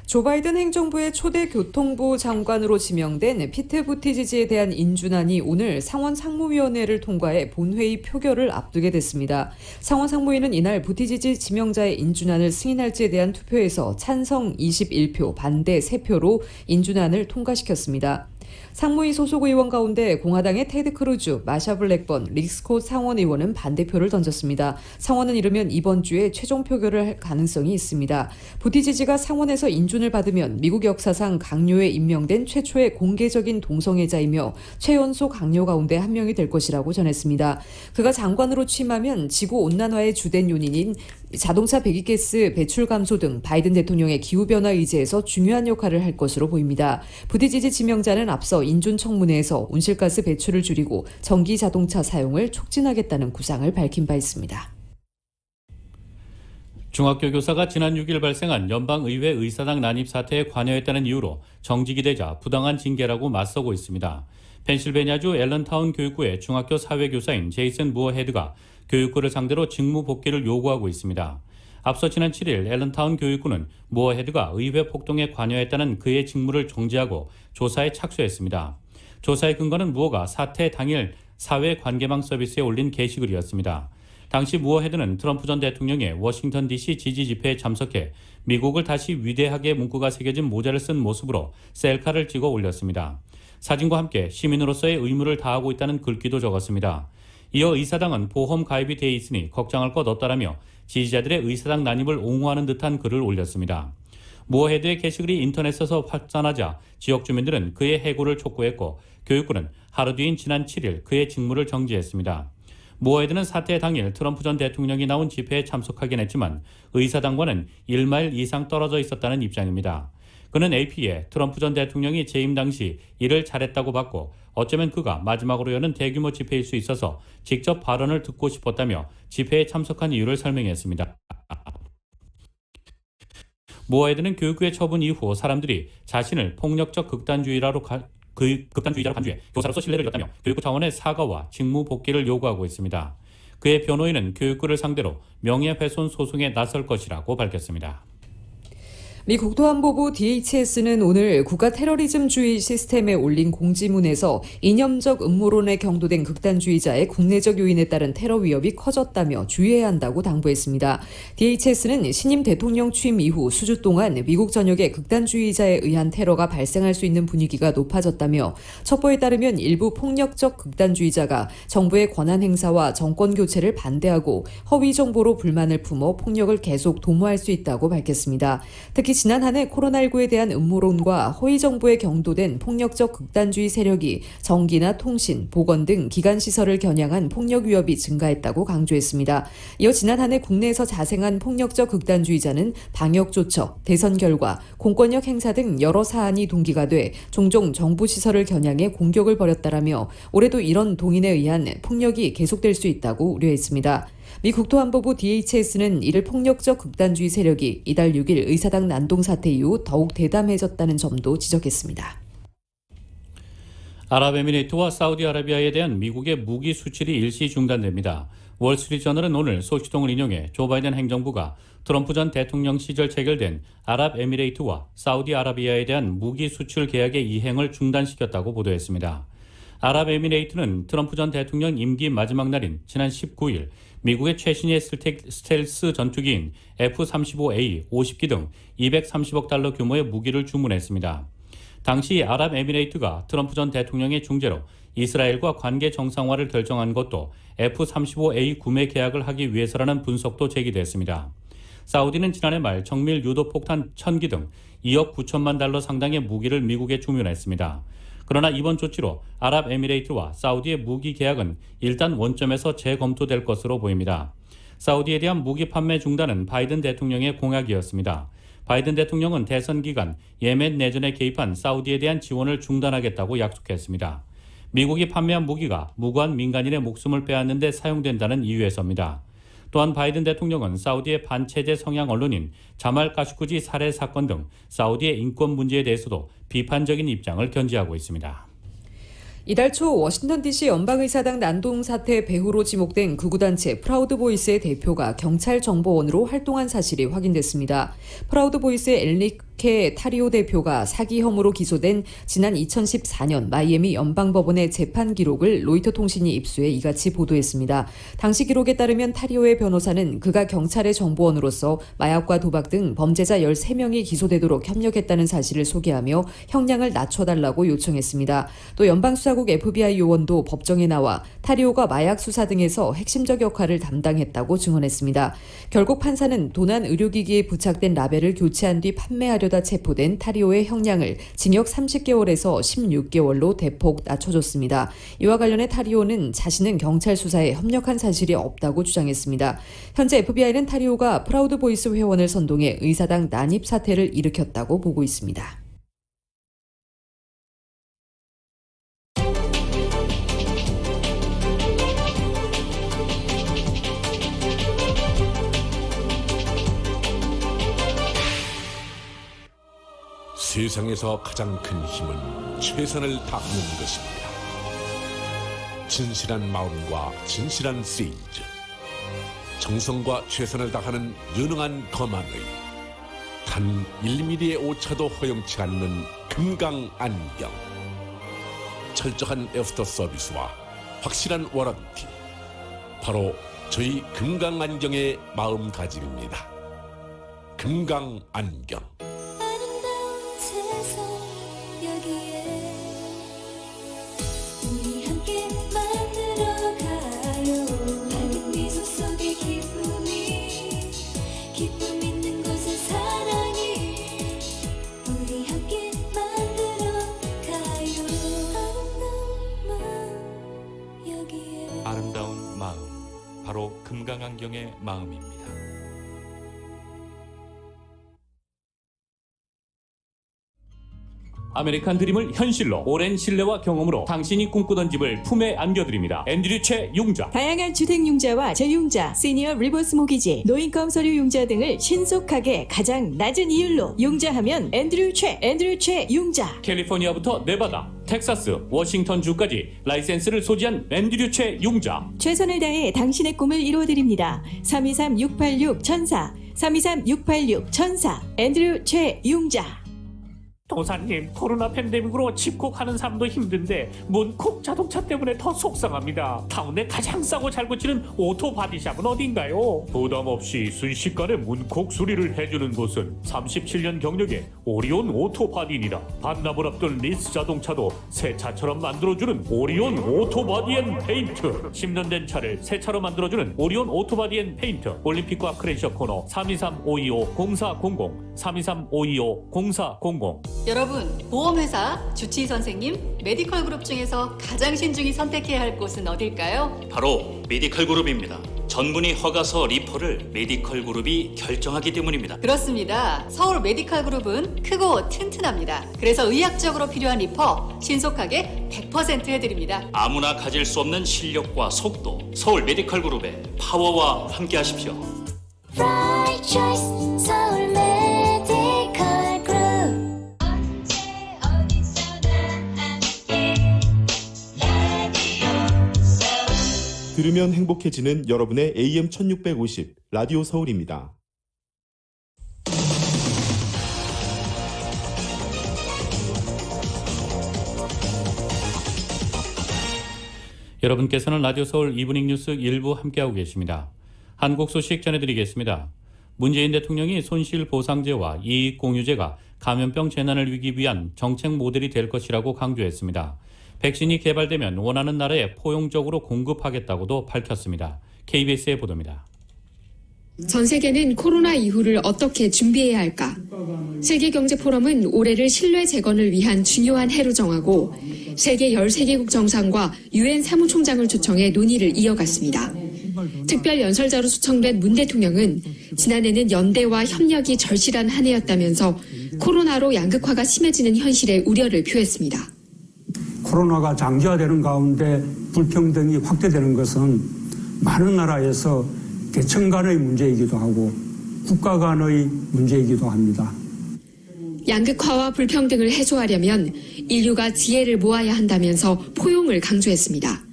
조 바이든 행정부의 초대 교통부 장관으로 지명된 피트 부티지지에 대한 인준안이 오늘 상원 상무위원회를 통과해 본회의 표결을 앞두게 됐습니다. 상원 상무위는 이날 부티지지 지명자의 인준안을 승인할지에 대한 투표에서 찬성 21표, 반대 3표로 인준안을 통과시켰습니다. 상무위 소속 의원 가운데 공화당의 테드 크루즈, 마샤 블랙번, 릭 스콧 상원 의원은 반대표를 던졌습니다. 상원은 이르면 이번 주에 최종 표결을 할 가능성이 있습니다. 부티지지가 상원에서 인준을 받으면 미국 역사상 강요에 임명된 최초의 공개적인 동성애자이며 최연소 강요 가운데 한 명이 될 것이라고 전했습니다. 그가 장관으로 취임하면 지구온난화의 주된 요인인 자동차 배기가스 배출 감소 등 바이든 대통령의 기후변화 의제에서 중요한 역할을 할 것으로 보입니다. 부티지지 지명자는 앞서 인준 청문회에서 온실가스 배출을 줄이고 전기 자동차 사용을 촉진하겠다는 구상을 밝힌 바 있습니다. 중학교 교사가 지난 6일 발생한 연방의회 의사당 난입 사태에 관여했다는 이유로 정직이 되자 부당한 징계라고 맞서고 있습니다. 펜실베니아주 앨런타운 교육구의 중학교 사회교사인 제이슨 무어헤드가 교육구를 상대로 직무 복귀를 요구하고 있습니다. 앞서 지난 7일 앨런타운 교육구는 무어헤드가 의회 폭동에 관여했다는 그의 직무를 정지하고 조사에 착수했습니다. 조사의 근거는 무어가 사태 당일 사회 관계망 서비스에 올린 게시글이었습니다. 당시 무어헤드는 트럼프 전 대통령의 워싱턴 DC 지지 집회에 참석해 미국을 다시 위대하게 문구가 새겨진 모자를 쓴 모습으로 셀카를 찍어 올렸습니다. 사진과 함께 시민으로서의 의무를 다하고 있다는 글귀도 적었습니다. 이어 의사당은 보험 가입이 돼 있으니 걱정할 것 없다라며 지지자들의 의사당 난입을 옹호하는 듯한 글을 올렸습니다. 무어헤드의 게시글이 인터넷에서 확산하자 지역 주민들은 그의 해고를 촉구했고 교육부는 하루 뒤인 지난 7일 그의 직무를 정지했습니다. 무어헤드는 사태 당일 트럼프 전 대통령이 나온 집회에 참석하긴 했지만 의사당과는 1마일 이상 떨어져 있었다는 입장입니다. 그는 AP에 트럼프 전 대통령이 재임 당시 일을 잘했다고 봤고 어쩌면 그가 마지막으로 여는 대규모 집회일 수 있어서 직접 발언을 듣고 싶었다며 집회에 참석한 이유를 설명했습니다. 모아헤드는 교육부의 처분 이후 사람들이 자신을 폭력적 극단주의자로 간주해 교사로서 신뢰를 잃었다며 교육부 차원의 사과와 직무 복귀를 요구하고 있습니다. 그의 변호인은 교육부를 상대로 명예훼손 소송에 나설 것이라고 밝혔습니다. 미 국토안보부 DHS는 오늘 국가 테러리즘주의 시스템에 올린 공지문에서 이념적 음모론에 경도된 극단주의자의 국내적 요인에 따른 테러 위협이 커졌다며 주의해야 한다고 당부했습니다. DHS는 신임 대통령 취임 이후 수주 동안 미국 전역에 극단주의자에 의한 테러가 발생할 수 있는 분위기가 높아졌다며 첩보에 따르면 일부 폭력적 극단주의자가 정부의 권한 행사와 정권 교체를 반대하고 허위 정보로 불만을 품어 폭력을 계속 도모할 수 있다고 밝혔습니다. 특히 지난 한 해 코로나19에 대한 음모론과 허위 정보에 경도된 폭력적 극단주의 세력이 전기나 통신, 보건 등 기관시설을 겨냥한 폭력 위협이 증가했다고 강조했습니다. 이어 지난 한 해 국내에서 자생한 폭력적 극단주의자는 방역 조처, 대선 결과, 공권력 행사 등 여러 사안이 동기가 돼 종종 정부 시설을 겨냥해 공격을 벌였다라며 올해도 이런 동인에 의한 폭력이 계속될 수 있다고 우려했습니다. 미 국토안보부 DHS는 이를 폭력적 극단주의 세력이 이달 6일 의사당 난동 사태 이후 더욱 대담해졌다는 점도 지적했습니다. 아랍에미레이트와 사우디아라비아에 대한 미국의 무기 수출이 일시 중단됩니다. 월스트리트저널은 오늘 소식통을 인용해 조 바이든 행정부가 트럼프 전 대통령 시절 체결된 아랍에미레이트와 사우디아라비아에 대한 무기 수출 계약의 이행을 중단시켰다고 보도했습니다. 아랍에미레이트는 트럼프 전 대통령 임기 마지막 날인 지난 19일 미국의 최신의 스텔스 전투기인 F-35A 50기 등 230억 달러 규모의 무기를 주문했습니다. 당시 아랍에미레이트가 트럼프 전 대통령의 중재로 이스라엘과 관계 정상화를 결정한 것도 F-35A 구매 계약을 하기 위해서라는 분석도 제기됐습니다. 사우디는 지난해 말 정밀 유도폭탄 1000기 등 2억 9천만 달러 상당의 무기를 미국에 주문했습니다. 그러나 이번 조치로 아랍에미레이트와 사우디의 무기 계약은 일단 원점에서 재검토될 것으로 보입니다. 사우디에 대한 무기 판매 중단은 바이든 대통령의 공약이었습니다. 바이든 대통령은 대선 기간 예멘 내전에 개입한 사우디에 대한 지원을 중단하겠다고 약속했습니다. 미국이 판매한 무기가 무고한 민간인의 목숨을 빼앗는 데 사용된다는 이유에서입니다. 또한 바이든 대통령은 사우디의 반체제 성향 언론인 자말 카슈쿠지 살해 사건 등 사우디의 인권 문제에 대해서도 비판적인 입장을 견지하고 있습니다. 이달 초 워싱턴 DC 연방의사당 난동 사태 배후로 지목된 극우단체 프라우드보이스의 대표가 경찰 정보원으로 활동한 사실이 확인됐습니다. 프라우드보이스의 엘리케 타리오 대표가 사기 혐의로 기소된 지난 2014년 마이애미 연방법원의 재판 기록을 로이터 통신이 입수해 이같이 보도했습니다. 당시 기록에 따르면 타리오의 변호사는 그가 경찰의 정보원으로서 마약과 도박 등 범죄자 13명이 기소되도록 협력했다는 사실을 소개하며 형량을 낮춰달라고 요청했습니다. 또 연방수사국 FBI 요원도 법정에 나와 타리오가 마약 수사 등에서 핵심적 역할을 담당했다고 증언했습니다. 결국 판사는 도난 의료기기에 부착된 라벨을 교체한 뒤 판매하려다 체포된 타리오의 형량을 징역 30개월에서 16개월로 대폭 낮춰줬습니다. 이와 관련해 타리오는 자신은 경찰 수사에 협력한 사실이 없다고 주장했습니다. 현재 FBI는 타리오가 프라우드보이스 회원을 선동해 의사당 난입 사태를 일으켰다고 보고 있습니다. 세상에서 가장 큰 힘은 최선을 다하는 것입니다. 진실한 마음과 진실한 세인즈, 정성과 최선을 다하는 유능한 검안의 단 1mm의 오차도 허용치 않는 금강안경, 철저한 애프터 서비스와 확실한 워런티, 바로 저희 금강안경의 마음가짐입니다. 금강안경. 아름다운 마음, 바로 금강안경의 마음입니다. 아메리칸 드림을 현실로 오랜 신뢰와 경험으로 당신이 꿈꾸던 집을 품에 안겨드립니다. 앤드류 최 융자. 다양한 주택융자와 재융자, 시니어 리버스 모기지, 노인컴 서류 융자 등을 신속하게 가장 낮은 이율로 융자하면 앤드류 최 융자. 캘리포니아부터 네바다, 텍사스, 워싱턴주까지 라이센스를 소지한 앤드류 최 융자. 최선을 다해 당신의 꿈을 이루어드립니다. 323-686-1004 323-686-1004 앤드류 최 융자. 도사님, 코로나 팬데믹으로 집콕하는 삶도 힘든데 문콕 자동차 때문에 더 속상합니다. 타운에 가장 싸고 잘 고치는 오토 바디샵은 어딘가요? 부담 없이 순식간에 문콕 수리를 해주는 곳은 37년 경력의 오리온 오토 바디입니다. 반납을 앞둔 리스 자동차도 새 차처럼 만들어주는 오리온 오토 바디 앤 페인트. 10년 된 차를 새 차로 만들어주는 오리온 오토 바디 앤 페인트. 올림픽과 크레셔 코너 323-525-0400 323-525-0400. 여러분, 보험회사, 주치의 선생님, 메디컬 그룹 중에서 가장 신중히 선택해야 할 곳은 어딜까요? 바로 메디컬 그룹입니다. 전문의 허가서 리퍼를 메디컬 그룹이 결정하기 때문입니다. 그렇습니다. 서울 메디컬 그룹은 크고 튼튼합니다. 그래서 의학적으로 필요한 리퍼 신속하게 100% 해드립니다. 아무나 가질 수 없는 실력과 속도, 서울 메디컬 그룹의 파워와 함께하십시오. Right choice, 서울 메디컬 그룹. 들으면 행복해지는 여러분의 AM 1650 라디오 서울입니다. 여러분께서는 라디오 서울 이브닝 뉴스 일부 함께하고 계십니다. 한국 소식 전해드리겠습니다. 문재인 대통령이 손실보상제와 이익공유제가 감염병 재난을 위기 위한 정책 모델이 될 것이라고 강조했습니다. 백신이 개발되면 원하는 나라에 포용적으로 공급하겠다고도 밝혔습니다. KBS의 보도입니다. 전 세계는 코로나 이후를 어떻게 준비해야 할까? 세계경제포럼은 올해를 신뢰 재건을 위한 중요한 해로 정하고 세계 13개국 정상과 유엔 사무총장을 초청해 논의를 이어갔습니다. 특별 연설자로 초청된 문 대통령은 지난해는 연대와 협력이 절실한 한 해였다면서 코로나로 양극화가 심해지는 현실에 우려를 표했습니다. 코로나가 장기화되는 가운데 불평등이 확대되는 것은 많은 나라에서 계층 간의 문제이기도 하고 국가 간의 문제이기도 합니다. 양극화와 불평등을 해소하려면 인류가 지혜를 모아야 한다면서 포용을 강조했습니다.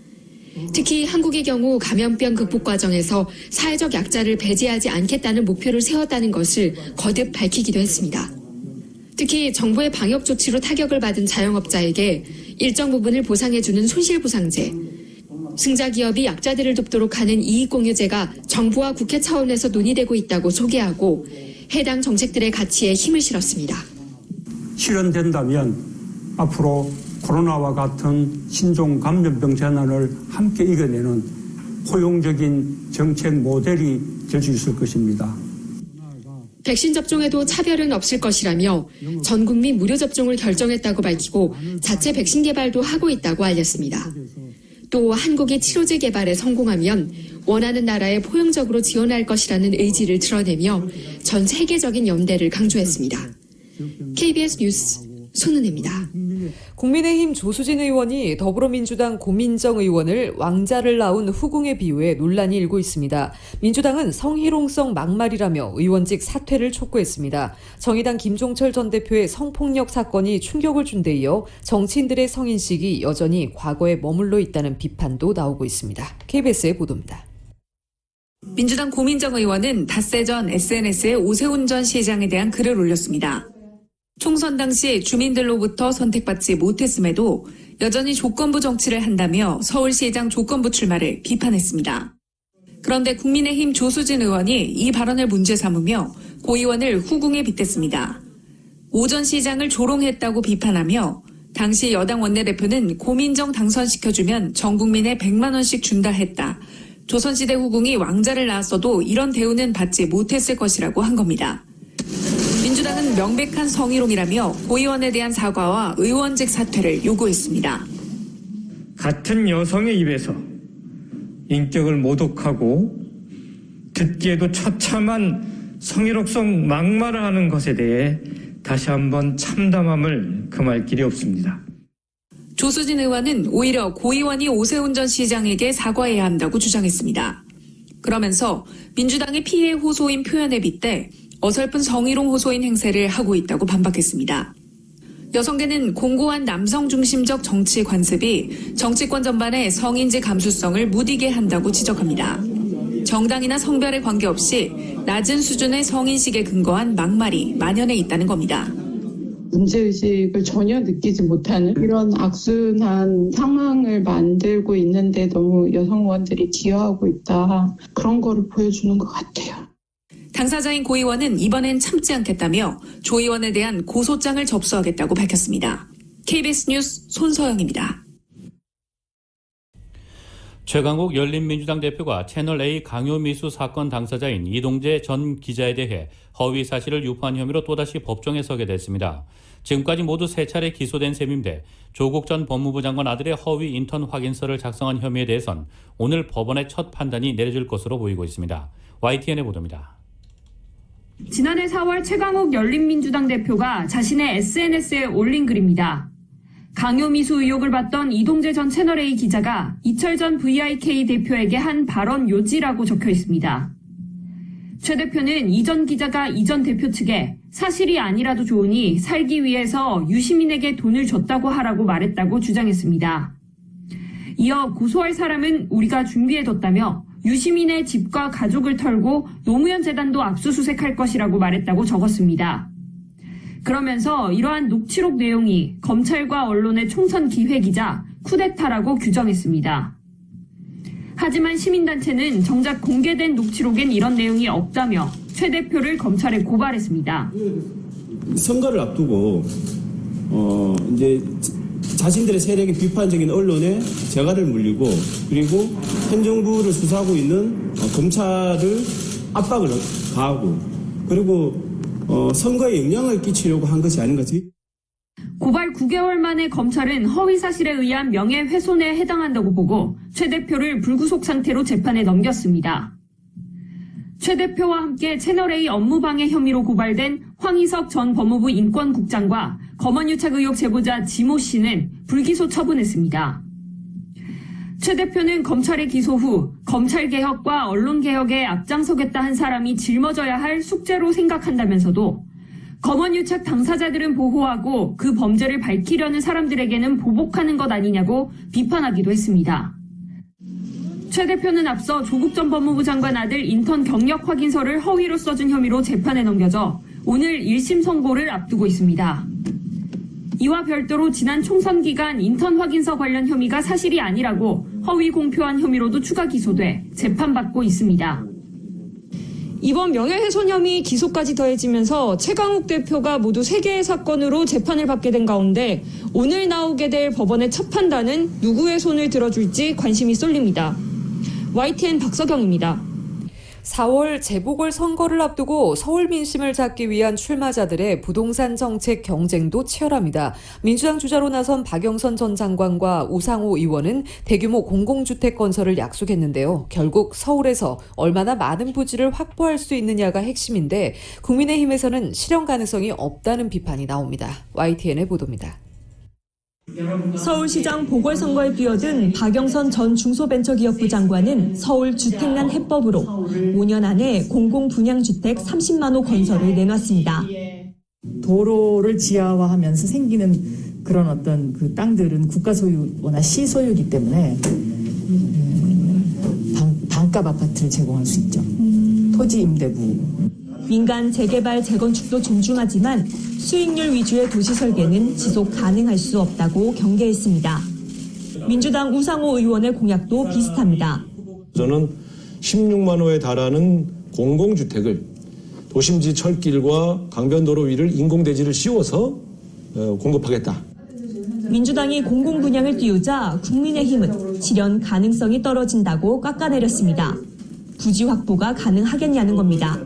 특히 한국의 경우 감염병 극복 과정에서 사회적 약자를 배제하지 않겠다는 목표를 세웠다는 것을 거듭 밝히기도 했습니다. 특히 정부의 방역 조치로 타격을 받은 자영업자에게 일정 부분을 보상해주는 손실보상제, 승자기업이 약자들을 돕도록 하는 이익공유제가 정부와 국회 차원에서 논의되고 있다고 소개하고 해당 정책들의 가치에 힘을 실었습니다. 실현된다면 앞으로 코로나와 같은 신종 감염병 재난을 함께 이겨내는 포용적인 정책 모델이 될 수 있을 것입니다. 백신 접종에도 차별은 없을 것이라며 전 국민 무료 접종을 결정했다고 밝히고 자체 백신 개발도 하고 있다고 알렸습니다. 또 한국이 치료제 개발에 성공하면 원하는 나라에 포용적으로 지원할 것이라는 의지를 드러내며 전 세계적인 연대를 강조했습니다. KBS 뉴스 손은혜입니다. 국민의힘 조수진 의원이 더불어민주당 고민정 의원을 왕자를 낳은 후궁에 비유해 논란이 일고 있습니다. 민주당은 성희롱성 막말이라며 의원직 사퇴를 촉구했습니다. 정의당 김종철 전 대표의 성폭력 사건이 충격을 준 데 이어 정치인들의 성인식이 여전히 과거에 머물러 있다는 비판도 나오고 있습니다. KBS의 보도입니다. 민주당 고민정 의원은 닷새 전 SNS에 오세훈 전 시장에 대한 글을 올렸습니다. 총선 당시 주민들로부터 선택받지 못했음에도 여전히 조건부 정치를 한다며 서울시장 조건부 출마를 비판했습니다. 그런데 국민의힘 조수진 의원이 이 발언을 문제 삼으며 고 의원을 후궁에 빗댔습니다. 오 전 시장을 조롱했다고 비판하며 당시 여당 원내대표는 고민정 당선시켜주면 전 국민에 100만 원씩 준다 했다. 조선시대 후궁이 왕자를 낳았어도 이런 대우는 받지 못했을 것이라고 한 겁니다. 민주당은 명백한 성희롱이라며 고 의원에 대한 사과와 의원직 사퇴를 요구했습니다. 같은 여성의 입에서 인격을 모독하고 듣기에도 처참한 성희롱성 막말을 하는 것에 대해 다시 한번 참담함을 금할 길이 없습니다. 조수진 의원은 오히려 고 의원이 오세훈 전 시장에게 사과해야 한다고 주장했습니다. 그러면서 민주당의 피해 호소인 표현에 빗대 어설픈 성희롱 호소인 행세를 하고 있다고 반박했습니다. 여성계는 공고한 남성 중심적 정치 관습이 정치권 전반의 성인지 감수성을 무디게 한다고 지적합니다. 정당이나 성별에 관계없이 낮은 수준의 성인식에 근거한 막말이 만연해 있다는 겁니다. 문제의식을 전혀 느끼지 못하는 이런 악순환 상황을 만들고 있는데 너무 여성 의원들이 기여하고 있다. 그런 거를 보여주는 것 같아요. 당사자인 고 의원은 이번엔 참지 않겠다며 조 의원에 대한 고소장을 접수하겠다고 밝혔습니다. KBS 뉴스 손서영입니다. 최강욱 열린민주당 대표가 채널A 강요미수 사건 당사자인 이동재 전 기자에 대해 허위 사실을 유포한 혐의로 또다시 법정에 서게 됐습니다. 지금까지 모두 3차례 기소된 셈인데 조국 전 법무부 장관 아들의 허위 인턴 확인서를 작성한 혐의에 대해선 오늘 법원의 첫 판단이 내려질 것으로 보이고 있습니다. YTN의 보도입니다. 지난해 4월 최강욱 열린민주당 대표가 자신의 SNS에 올린 글입니다. 강요미수 의혹을 받던 이동재 전 채널A 기자가 이철 전 VIK 대표에게 한 발언 요지라고 적혀 있습니다. 최 대표는 이 전 기자가 이 전 대표 측에 사실이 아니라도 좋으니 살기 위해서 유시민에게 돈을 줬다고 하라고 말했다고 주장했습니다. 이어 고소할 사람은 우리가 준비해뒀다며 유시민의 집과 가족을 털고 노무현 재단도 압수수색할 것이라고 말했다고 적었습니다. 그러면서 이러한 녹취록 내용이 검찰과 언론의 총선 기획이자 쿠데타라고 규정했습니다. 하지만 시민단체는 정작 공개된 녹취록엔 이런 내용이 없다며 최 대표를 검찰에 고발했습니다. 선거를 앞두고 이제 자신들의 세력의 비판적인 언론에 재갈을 물리고 그리고 현 정부를 수사하고 있는 검찰을 압박을 가하고 그리고 선거에 영향을 끼치려고 한 것이 아닌가. 고발 9개월 만에 검찰은 허위 사실에 의한 명예훼손에 해당한다고 보고 최 대표를 불구속 상태로 재판에 넘겼습니다. 최 대표와 함께 채널A 업무방해 혐의로 고발된 황희석 전 법무부 인권국장과 검언유착 의혹 제보자 지모 씨는 불기소 처분했습니다. 최 대표는 검찰의 기소 후 검찰개혁과 언론개혁에 앞장서겠다 한 사람이 짊어져야 할 숙제로 생각한다면서도 검언유착 당사자들은 보호하고 그 범죄를 밝히려는 사람들에게는 보복하는 것 아니냐고 비판하기도 했습니다. 최 대표는 앞서 조국 전 법무부 장관 아들 인턴 경력 확인서를 허위로 써준 혐의로 재판에 넘겨져 오늘 1심 선고를 앞두고 있습니다. 이와 별도로 지난 총선 기간 인턴 확인서 관련 혐의가 사실이 아니라고 허위 공표한 혐의로도 추가 기소돼 재판받고 있습니다. 이번 명예훼손 혐의 기소까지 더해지면서 최강욱 대표가 모두 3개의 사건으로 재판을 받게 된 가운데 오늘 나오게 될 법원의 첫 판단은 누구의 손을 들어줄지 관심이 쏠립니다. YTN 박서경입니다. 4월 재보궐선거를 앞두고 서울 민심을 잡기 위한 출마자들의 부동산 정책 경쟁도 치열합니다. 민주당 주자로 나선 박영선 전 장관과 우상호 의원은 대규모 공공주택 건설을 약속했는데요. 결국 서울에서 얼마나 많은 부지를 확보할 수 있느냐가 핵심인데 국민의힘에서는 실현 가능성이 없다는 비판이 나옵니다. YTN의 보도입니다. 서울시장 보궐선거에 뛰어든 박영선 전 중소벤처기업부 장관은 서울 주택난 해법으로 5년 안에 공공분양주택 30만 호 건설을 내놨습니다. 도로를 지하화하면서 생기는 그런 어떤 그 땅들은 국가 소유나 시 소유이기 때문에 반값 아파트를 제공할 수 있죠. 토지 임대부. 민간 재개발 재건축도 존중하지만 수익률 위주의 도시 설계는 지속 가능할 수 없다고 경계했습니다. 민주당 우상호 의원의 공약도 비슷합니다. 저는 16만 호에 달하는 공공주택을 도심지 철길과 강변도로 위를 인공대지를 씌워서 공급하겠다. 민주당이 공공분양을 띄우자 국민의힘은 실현 가능성이 떨어진다고 깎아내렸습니다. 부지 확보가 가능하겠냐는 겁니다.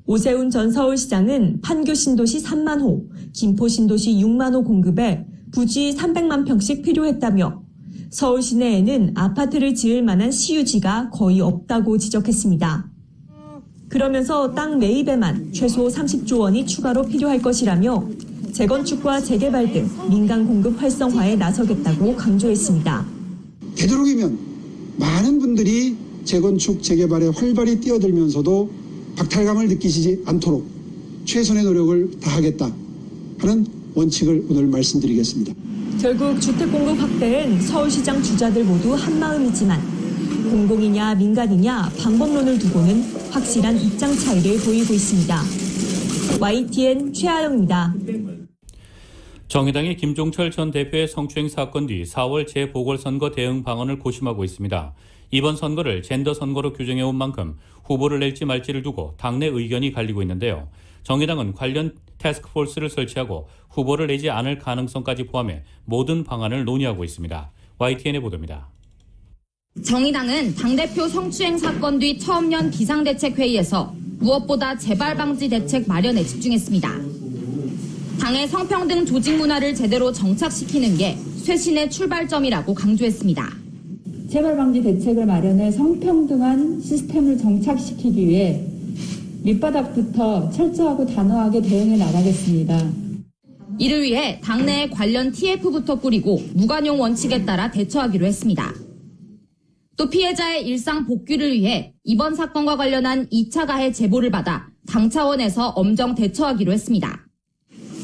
오세훈 전 서울시장은 판교 신도시 3만 호, 김포 신도시 6만 호 공급에 부지 300만 평씩 필요했다며 서울 시내에는 아파트를 지을 만한 시유지가 거의 없다고 지적했습니다. 그러면서 땅 매입에만 최소 30조 원이 추가로 필요할 것이라며 재건축과 재개발 등 민간 공급 활성화에 나서겠다고 강조했습니다. 되도록이면 많은 분들이 재건축, 재개발에 활발히 뛰어들면서도 박탈감을 느끼시지 않도록 최선의 노력을 다하겠다 하는 원칙을 오늘 말씀드리겠습니다. 결국 주택 공급 확대엔 서울시장 주자들 모두 한마음이지만 공공이냐 민간이냐 방법론을 두고는 확실한 입장 차이를 보이고 있습니다. YTN 최아영입니다. 정의당이 김종철 전 대표의 성추행 사건 뒤 4월 재보궐선거 대응 방안을 고심하고 있습니다. 이번 선거를 젠더 선거로 규정해온 만큼 후보를 낼지 말지를 두고 당내 의견이 갈리고 있는데요. 정의당은 관련 태스크포스를 설치하고 후보를 내지 않을 가능성까지 포함해 모든 방안을 논의하고 있습니다. YTN의 보도입니다. 정의당은 당대표 성추행 사건 뒤 처음 연 비상대책회의에서 무엇보다 재발 방지 대책 마련에 집중했습니다. 당의 성평등 조직 문화를 제대로 정착시키는 게 쇄신의 출발점이라고 강조했습니다. 재발 방지 대책을 마련해 성평등한 시스템을 정착시키기 위해 밑바닥부터 철저하고 단호하게 대응해 나가겠습니다. 이를 위해 당내에 관련 TF부터 꾸리고 무관용 원칙에 따라 대처하기로 했습니다. 또 피해자의 일상 복귀를 위해 이번 사건과 관련한 2차 가해 제보를 받아 당 차원에서 엄정 대처하기로 했습니다.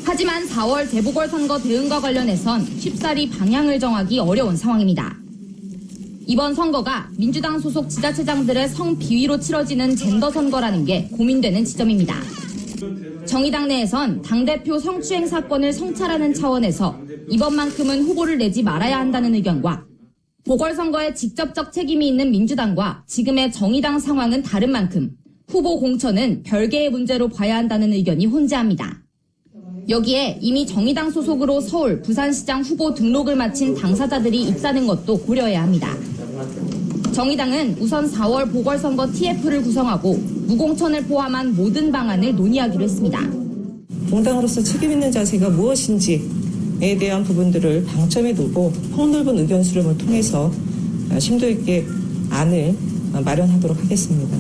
하지만 4월 재보궐선거 대응과 관련해선 쉽사리 방향을 정하기 어려운 상황입니다. 이번 선거가 민주당 소속 지자체장들의 성비위로 치러지는 젠더 선거라는 게 고민되는 지점입니다. 정의당 내에선 당대표 성추행 사건을 성찰하는 차원에서 이번만큼은 후보를 내지 말아야 한다는 의견과 보궐선거에 직접적 책임이 있는 민주당과 지금의 정의당 상황은 다른 만큼 후보 공천은 별개의 문제로 봐야 한다는 의견이 혼재합니다. 여기에 이미 정의당 소속으로 서울, 부산시장 후보 등록을 마친 당사자들이 있다는 것도 고려해야 합니다. 정의당은 우선 4월 보궐선거 TF를 구성하고 무공천을 포함한 모든 방안을 논의하기로 했습니다. 공당으로서 책임 있는 자세가 무엇인지에 대한 부분들을 방점에 두고 폭넓은 의견 수렴을 통해서 심도 있게 안을 마련하도록 하겠습니다.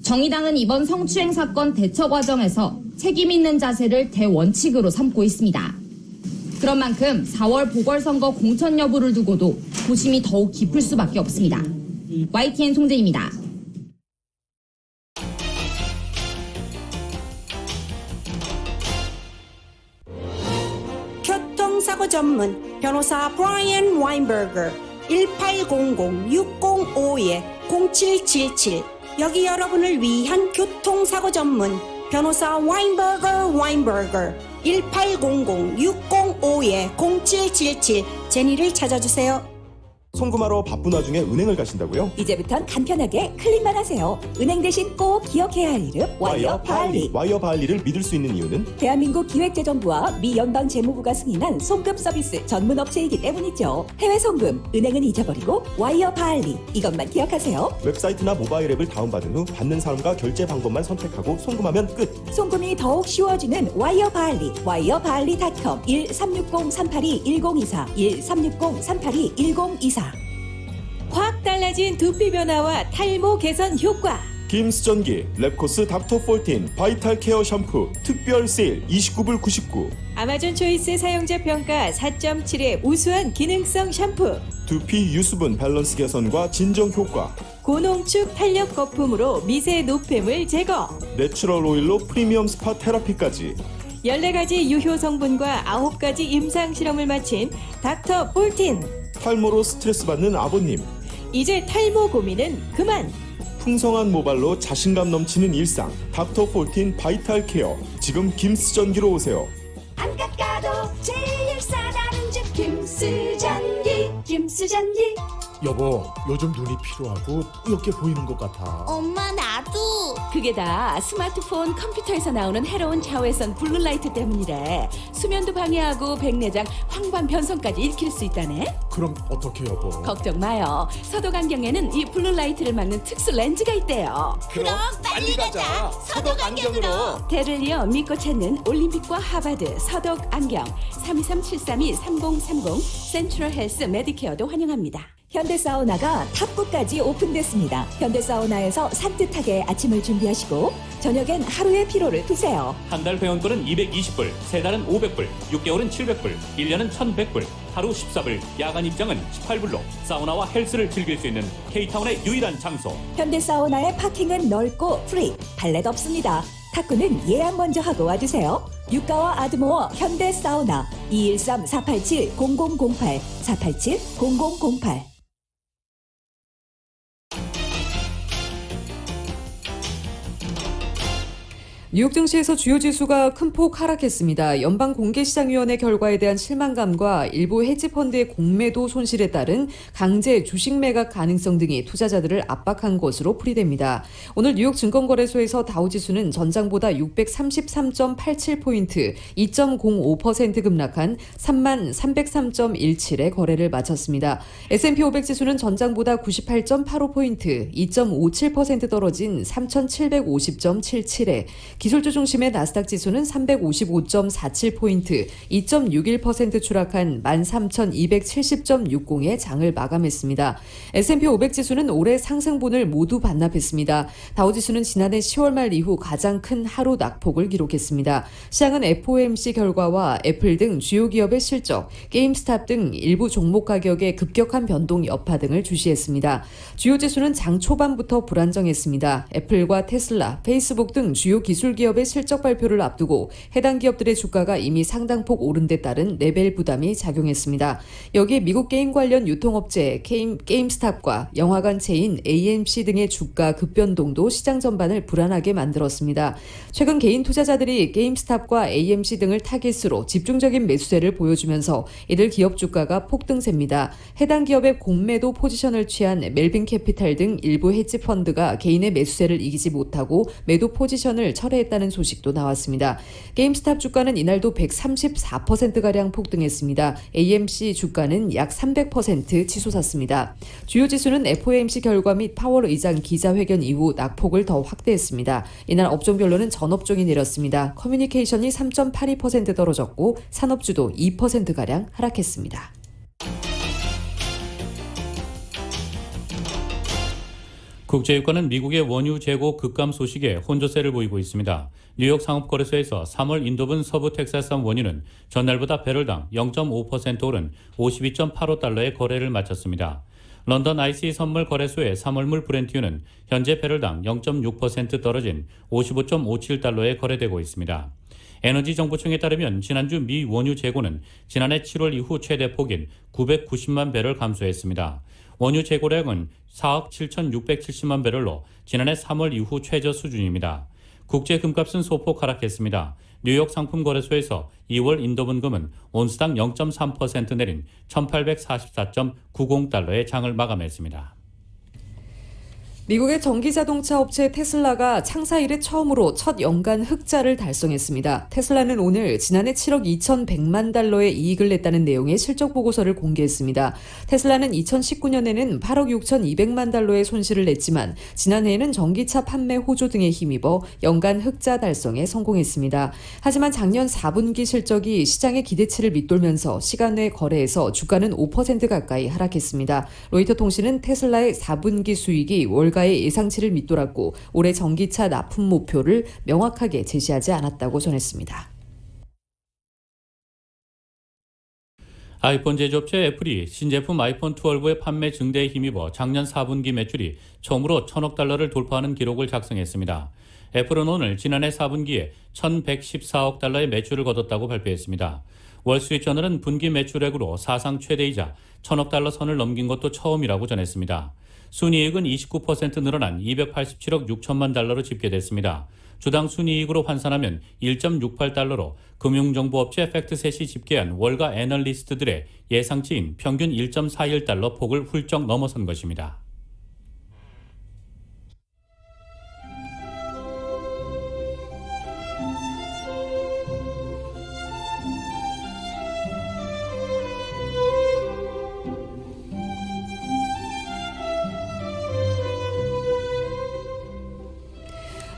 정의당은 이번 성추행 사건 대처 과정에서 책임 있는 자세를 대원칙으로 삼고 있습니다. 그런 만큼 4월 보궐선거 공천 여부를 두고도 고심이 더욱 깊을 수밖에 없습니다. YTN 송재입니다. 교통사고 전문 변호사 브라이언 와인버거 1800-605-0777 여기 여러분을 위한 교통사고 전문 변호사 와인버거 1800-605-0777 제니를 찾아주세요. 송금하러 바쁜 와중에 은행을 가신다고요? 이제부턴 간편하게 클릭만 하세요. 은행 대신 꼭 기억해야 할 이름 와이어 바할리. 와이어 바할리를 믿을 수 있는 이유는 대한민국 기획재정부와 미 연방재무부가 승인한 송금 서비스 전문 업체이기 때문이죠. 해외 송금, 은행은 잊어버리고 와이어 바할리. 이것만 기억하세요. 웹사이트나 모바일 앱을 다운받은 후 받는 사람과 결제 방법만 선택하고 송금하면 끝. 송금이 더욱 쉬워지는 와이어 바할리. 와이어바할리.com 1360-382-1024 1360-382-1024. 확 달라진 두피 변화와 탈모 개선 효과. 김수전기 랩코스 닥터14 바이탈 케어 샴푸 특별 세일 29불 99. 아마존 초이스 사용자 평가 4.7의 우수한 기능성 샴푸. 두피 유수분 밸런스 개선과 진정 효과. 고농축 탄력 거품으로 미세 노폐물 제거. 내추럴 오일로 프리미엄 스파 테라피까지. 14가지 유효 성분과 9가지 임상 실험을 마친 닥터14. 탈모로 스트레스 받는 아버님. 이제 탈모 고민은 그만. 풍성한 모발로 자신감 넘치는 일상. 닥터14 바이탈 케어. 지금 김수전기로 오세요. 안 깎아도 제일 싸다는 집 김수전기 김수전기. 여보, 요즘 눈이 피로하고 뿌옇게 보이는 것 같아. 엄마 나도. 그게 다 스마트폰, 컴퓨터에서 나오는 해로운 자외선 블루라이트 때문이래. 수면도 방해하고 백내장, 황반 변성까지 일으킬 수 있다네. 그럼 어떻게 여보? 걱정 마요. 서독 안경에는 이 블루라이트를 막는 특수 렌즈가 있대요. 그럼 빨리 가자. 서독 안경으로. 대를 이어 믿고 찾는 올림픽과 하버드 서독 안경 323-732-3030 센트럴 헬스 메디케어도 환영합니다. 현대사우나가 탑구까지 오픈됐습니다. 현대사우나에서 산뜻하게 아침을 준비하시고 저녁엔 하루의 피로를 푸세요. 한 달 회원권은 220불, 세 달은 500불, 6개월은 700불, 1년은 1100불, 하루 14불, 야간 입장은 18불로 사우나와 헬스를 즐길 수 있는 K타운의 유일한 장소. 현대사우나의 파킹은 넓고 프리, 발렛 없습니다. 탁구는 예약 먼저 하고 와주세요. 유가와 아드모어 현대사우나 213-487-0008 487-0008. 뉴욕 증시에서 주요 지수가 큰 폭 하락했습니다. 연방공개시장위원회 결과에 대한 실망감과 일부 헤지펀드의 공매도 손실에 따른 강제 주식 매각 가능성 등이 투자자들을 압박한 것으로 풀이됩니다. 오늘 뉴욕 증권거래소에서 다우지수는 전장보다 633.87포인트, 2.05% 급락한 3303.17에 거래를 마쳤습니다. S&P 500지수는 전장보다 98.85포인트, 2.57% 떨어진 3750.77에 기술주 중심의 나스닥 지수는 355.47포인트, 2.61% 추락한 13,270.60의 장을 마감했습니다. S&P 500 지수는 올해 상승분을 모두 반납했습니다. 다우지수는 지난해 10월 말 이후 가장 큰 하루 낙폭을 기록했습니다. 시장은 FOMC 결과와 애플 등 주요 기업의 실적, 게임스탑 등 일부 종목 가격의 급격한 변동 여파 등을 주시했습니다. 주요 지수는 장 초반부터 불안정했습니다. 애플과 테슬라, 페이스북 등 주요 기술 기업의 실적 발표를 앞두고 해당 기업들의 주가가 이미 상당폭 오른 데 따른 레벨 부담이 작용했습니다. 여기에 미국 게임 관련 유통업체 게임스탑과 영화관 체인 AMC 등의 주가 급변동도 시장 전반을 불안하게 만들었습니다. 최근 개인 투자자들이 게임스탑과 AMC 등을 타깃으로 집중적인 매수세를 보여주면서 이들 기업 주가가 폭등세입니다. 해당 기업의 공매도 포지션을 취한 멜빈 캐피탈 등 일부 헤지펀드가 개인의 매수세를 이기지 못하고 매도 포지션을 철회했다는 소식도 나왔습니다. 게임스탑 주가는 이날도 134%가량 폭등했습니다. AMC 주가는 약 300% 치솟았습니다. 주요 지수는 FOMC 결과 및 파월 의장 기자회견 이후 낙폭을 더 확대했습니다. 이날 업종별로는 전업종이 내렸습니다. 커뮤니케이션이 3.82% 떨어졌고 산업주도 2%가량 하락했습니다. 국제유가는 미국의 원유 재고 급감 소식에 혼조세를 보이고 있습니다. 뉴욕 상업거래소에서 3월 인도분 서부 텍사스산 원유는 전날보다 배럴당 0.5% 오른 52.85달러의 거래를 마쳤습니다. 런던 ICE 선물 거래소의 3월물 브렌트유는 현재 배럴당 0.6% 떨어진 55.57달러에 거래되고 있습니다. 에너지정보청에 따르면 지난주 미 원유 재고는 지난해 7월 이후 최대 폭인 990만 배럴 감소했습니다. 원유 재고량은 4억 7,670만 배럴로 지난해 3월 이후 최저 수준입니다. 국제 금값은 소폭 하락했습니다. 뉴욕 상품거래소에서 2월 인도분 금은 온스당 0.3% 내린 1,844.90달러의 장을 마감했습니다. 미국의 전기자동차 업체 테슬라가 창사 이래 처음으로 첫 연간 흑자를 달성했습니다. 테슬라는 오늘 지난해 7억 2,100만 달러의 이익을 냈다는 내용의 실적 보고서를 공개했습니다. 테슬라는 2019년에는 8억 6,200만 달러의 손실을 냈지만 지난해에는 전기차 판매 호조 등에 힘입어 연간 흑자 달성에 성공했습니다. 하지만 작년 4분기 실적이 시장의 기대치를 밑돌면서 시간 내 거래에서 주가는 5% 가까이 하락했습니다. 로이터 통신은 테슬라의 4분기 수익이 월가의 예상치를 밑돌았고 올해 전기차 납품 목표를 명확하게 제시하지 않았다고 전했습니다. 아이폰 제조업체 애플이 신제품 아이폰 12의 판매 증대에 힘입어 작년 4분기 매출이 처음으로 1,000억 달러를 돌파하는 기록을 작성했습니다. 애플은 오늘 지난해 4분기에 1,114억 달러의 매출을 거뒀다고 발표했습니다. 월스트리트저널은 분기 매출액으로 사상 최대이자 1,000억 달러 선을 넘긴 것도 처음이라고 전했습니다. 순이익은 29% 늘어난 287억 6천만 달러로 집계됐습니다. 주당 순이익으로 환산하면 1.68달러로 금융정보업체 팩트셋이 집계한 월가 애널리스트들의 예상치인 평균 1.41달러 폭을 훌쩍 넘어선 것입니다.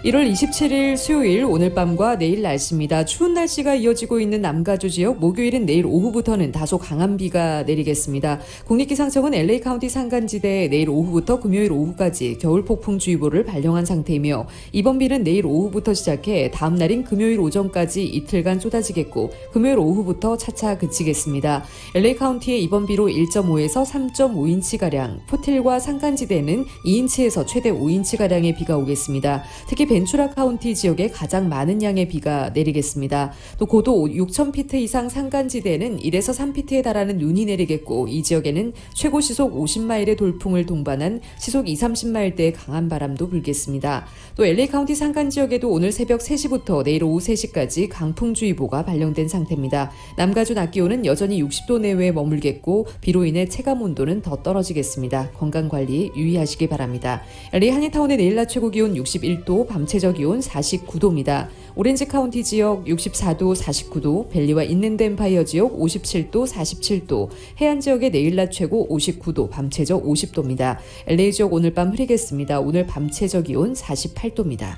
1월 27일 수요일 오늘 밤과 내일 날씨입니다. 추운 날씨가 이어지고 있는 남가주 지역 목요일은 내일 오후부터는 다소 강한 비가 내리겠습니다. 국립기상청은 LA 카운티 산간지대에 내일 오후부터 금요일 오후까지 겨울폭풍주의보를 발령한 상태이며 이번 비는 내일 오후부터 시작해 다음 날인 금요일 오전까지 이틀간 쏟아지겠고 금요일 오후부터 차차 그치겠습니다. LA 카운티의 이번 비로 1.5에서 3.5인치가량, 포틸과 산간지대는 2인치에서 최대 5인치가량의 비가 오겠습니다. 특히 벤추라 카운티 지역에 가장 많은 양의 비가 내리겠습니다. 또 고도 6,000피트 이상 산간지대에는 1에서 3피트에 달하는 눈이 내리겠고 이 지역에는 최고 시속 50마일의 돌풍을 동반한 시속 20-30마일대의 강한 바람도 불겠습니다. 또 LA 카운티 산간 지역에도 오늘 새벽 3시부터 내일 오후 3시까지 강풍주의보가 발령된 상태입니다. 남가주 낮 기온은 여전히 60도 내외에 머물겠고 비로 인해 체감 온도는 더 떨어지겠습니다. 건강관리 유의하시기 바랍니다. LA 한인타운의 내일 낮 최고 기온 61도, 밤 최저 기온 49도입니다. 오렌지 카운티 지역 64도, 49도, 벨리와 인랜드 엠파이어 지역 57도, 47도, 해안 지역의 내일 낮 최고 59도, 밤 최저 50도입니다. LA 지역 오늘 밤 흐리겠습니다. 오늘 밤 최저 기온 48도입니다.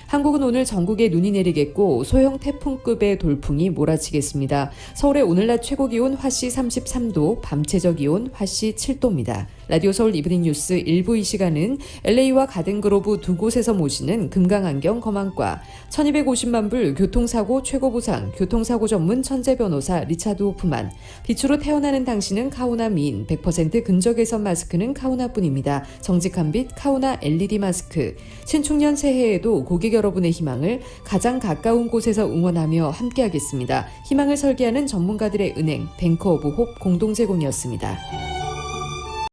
한국은 오늘 전국에 눈이 내리겠고 소형 태풍급의 돌풍이 몰아치겠습니다. 서울의 오늘 낮 최고 기온 화씨 33도, 밤 최저 기온 화씨 7도입니다. 라디오 서울 이브닝 뉴스 1부 이 시간은 LA와 가든그로브 두 곳에서 모시는 금강안경 검안과 1250만 불 교통사고 최고보상 교통사고 전문 천재 변호사 리차드 호프만, 빛으로 태어나는 당신은 카오나 미인 100% 근적외선 마스크는 카오나뿐입니다. 정직한 빛 카오나 LED 마스크, 신축년 새해에도 고객 여러분의 희망을 가장 가까운 곳에서 응원하며 함께하겠습니다. 희망을 설계하는 전문가들의 은행 뱅크 오브 홉 공동 제공이었습니다.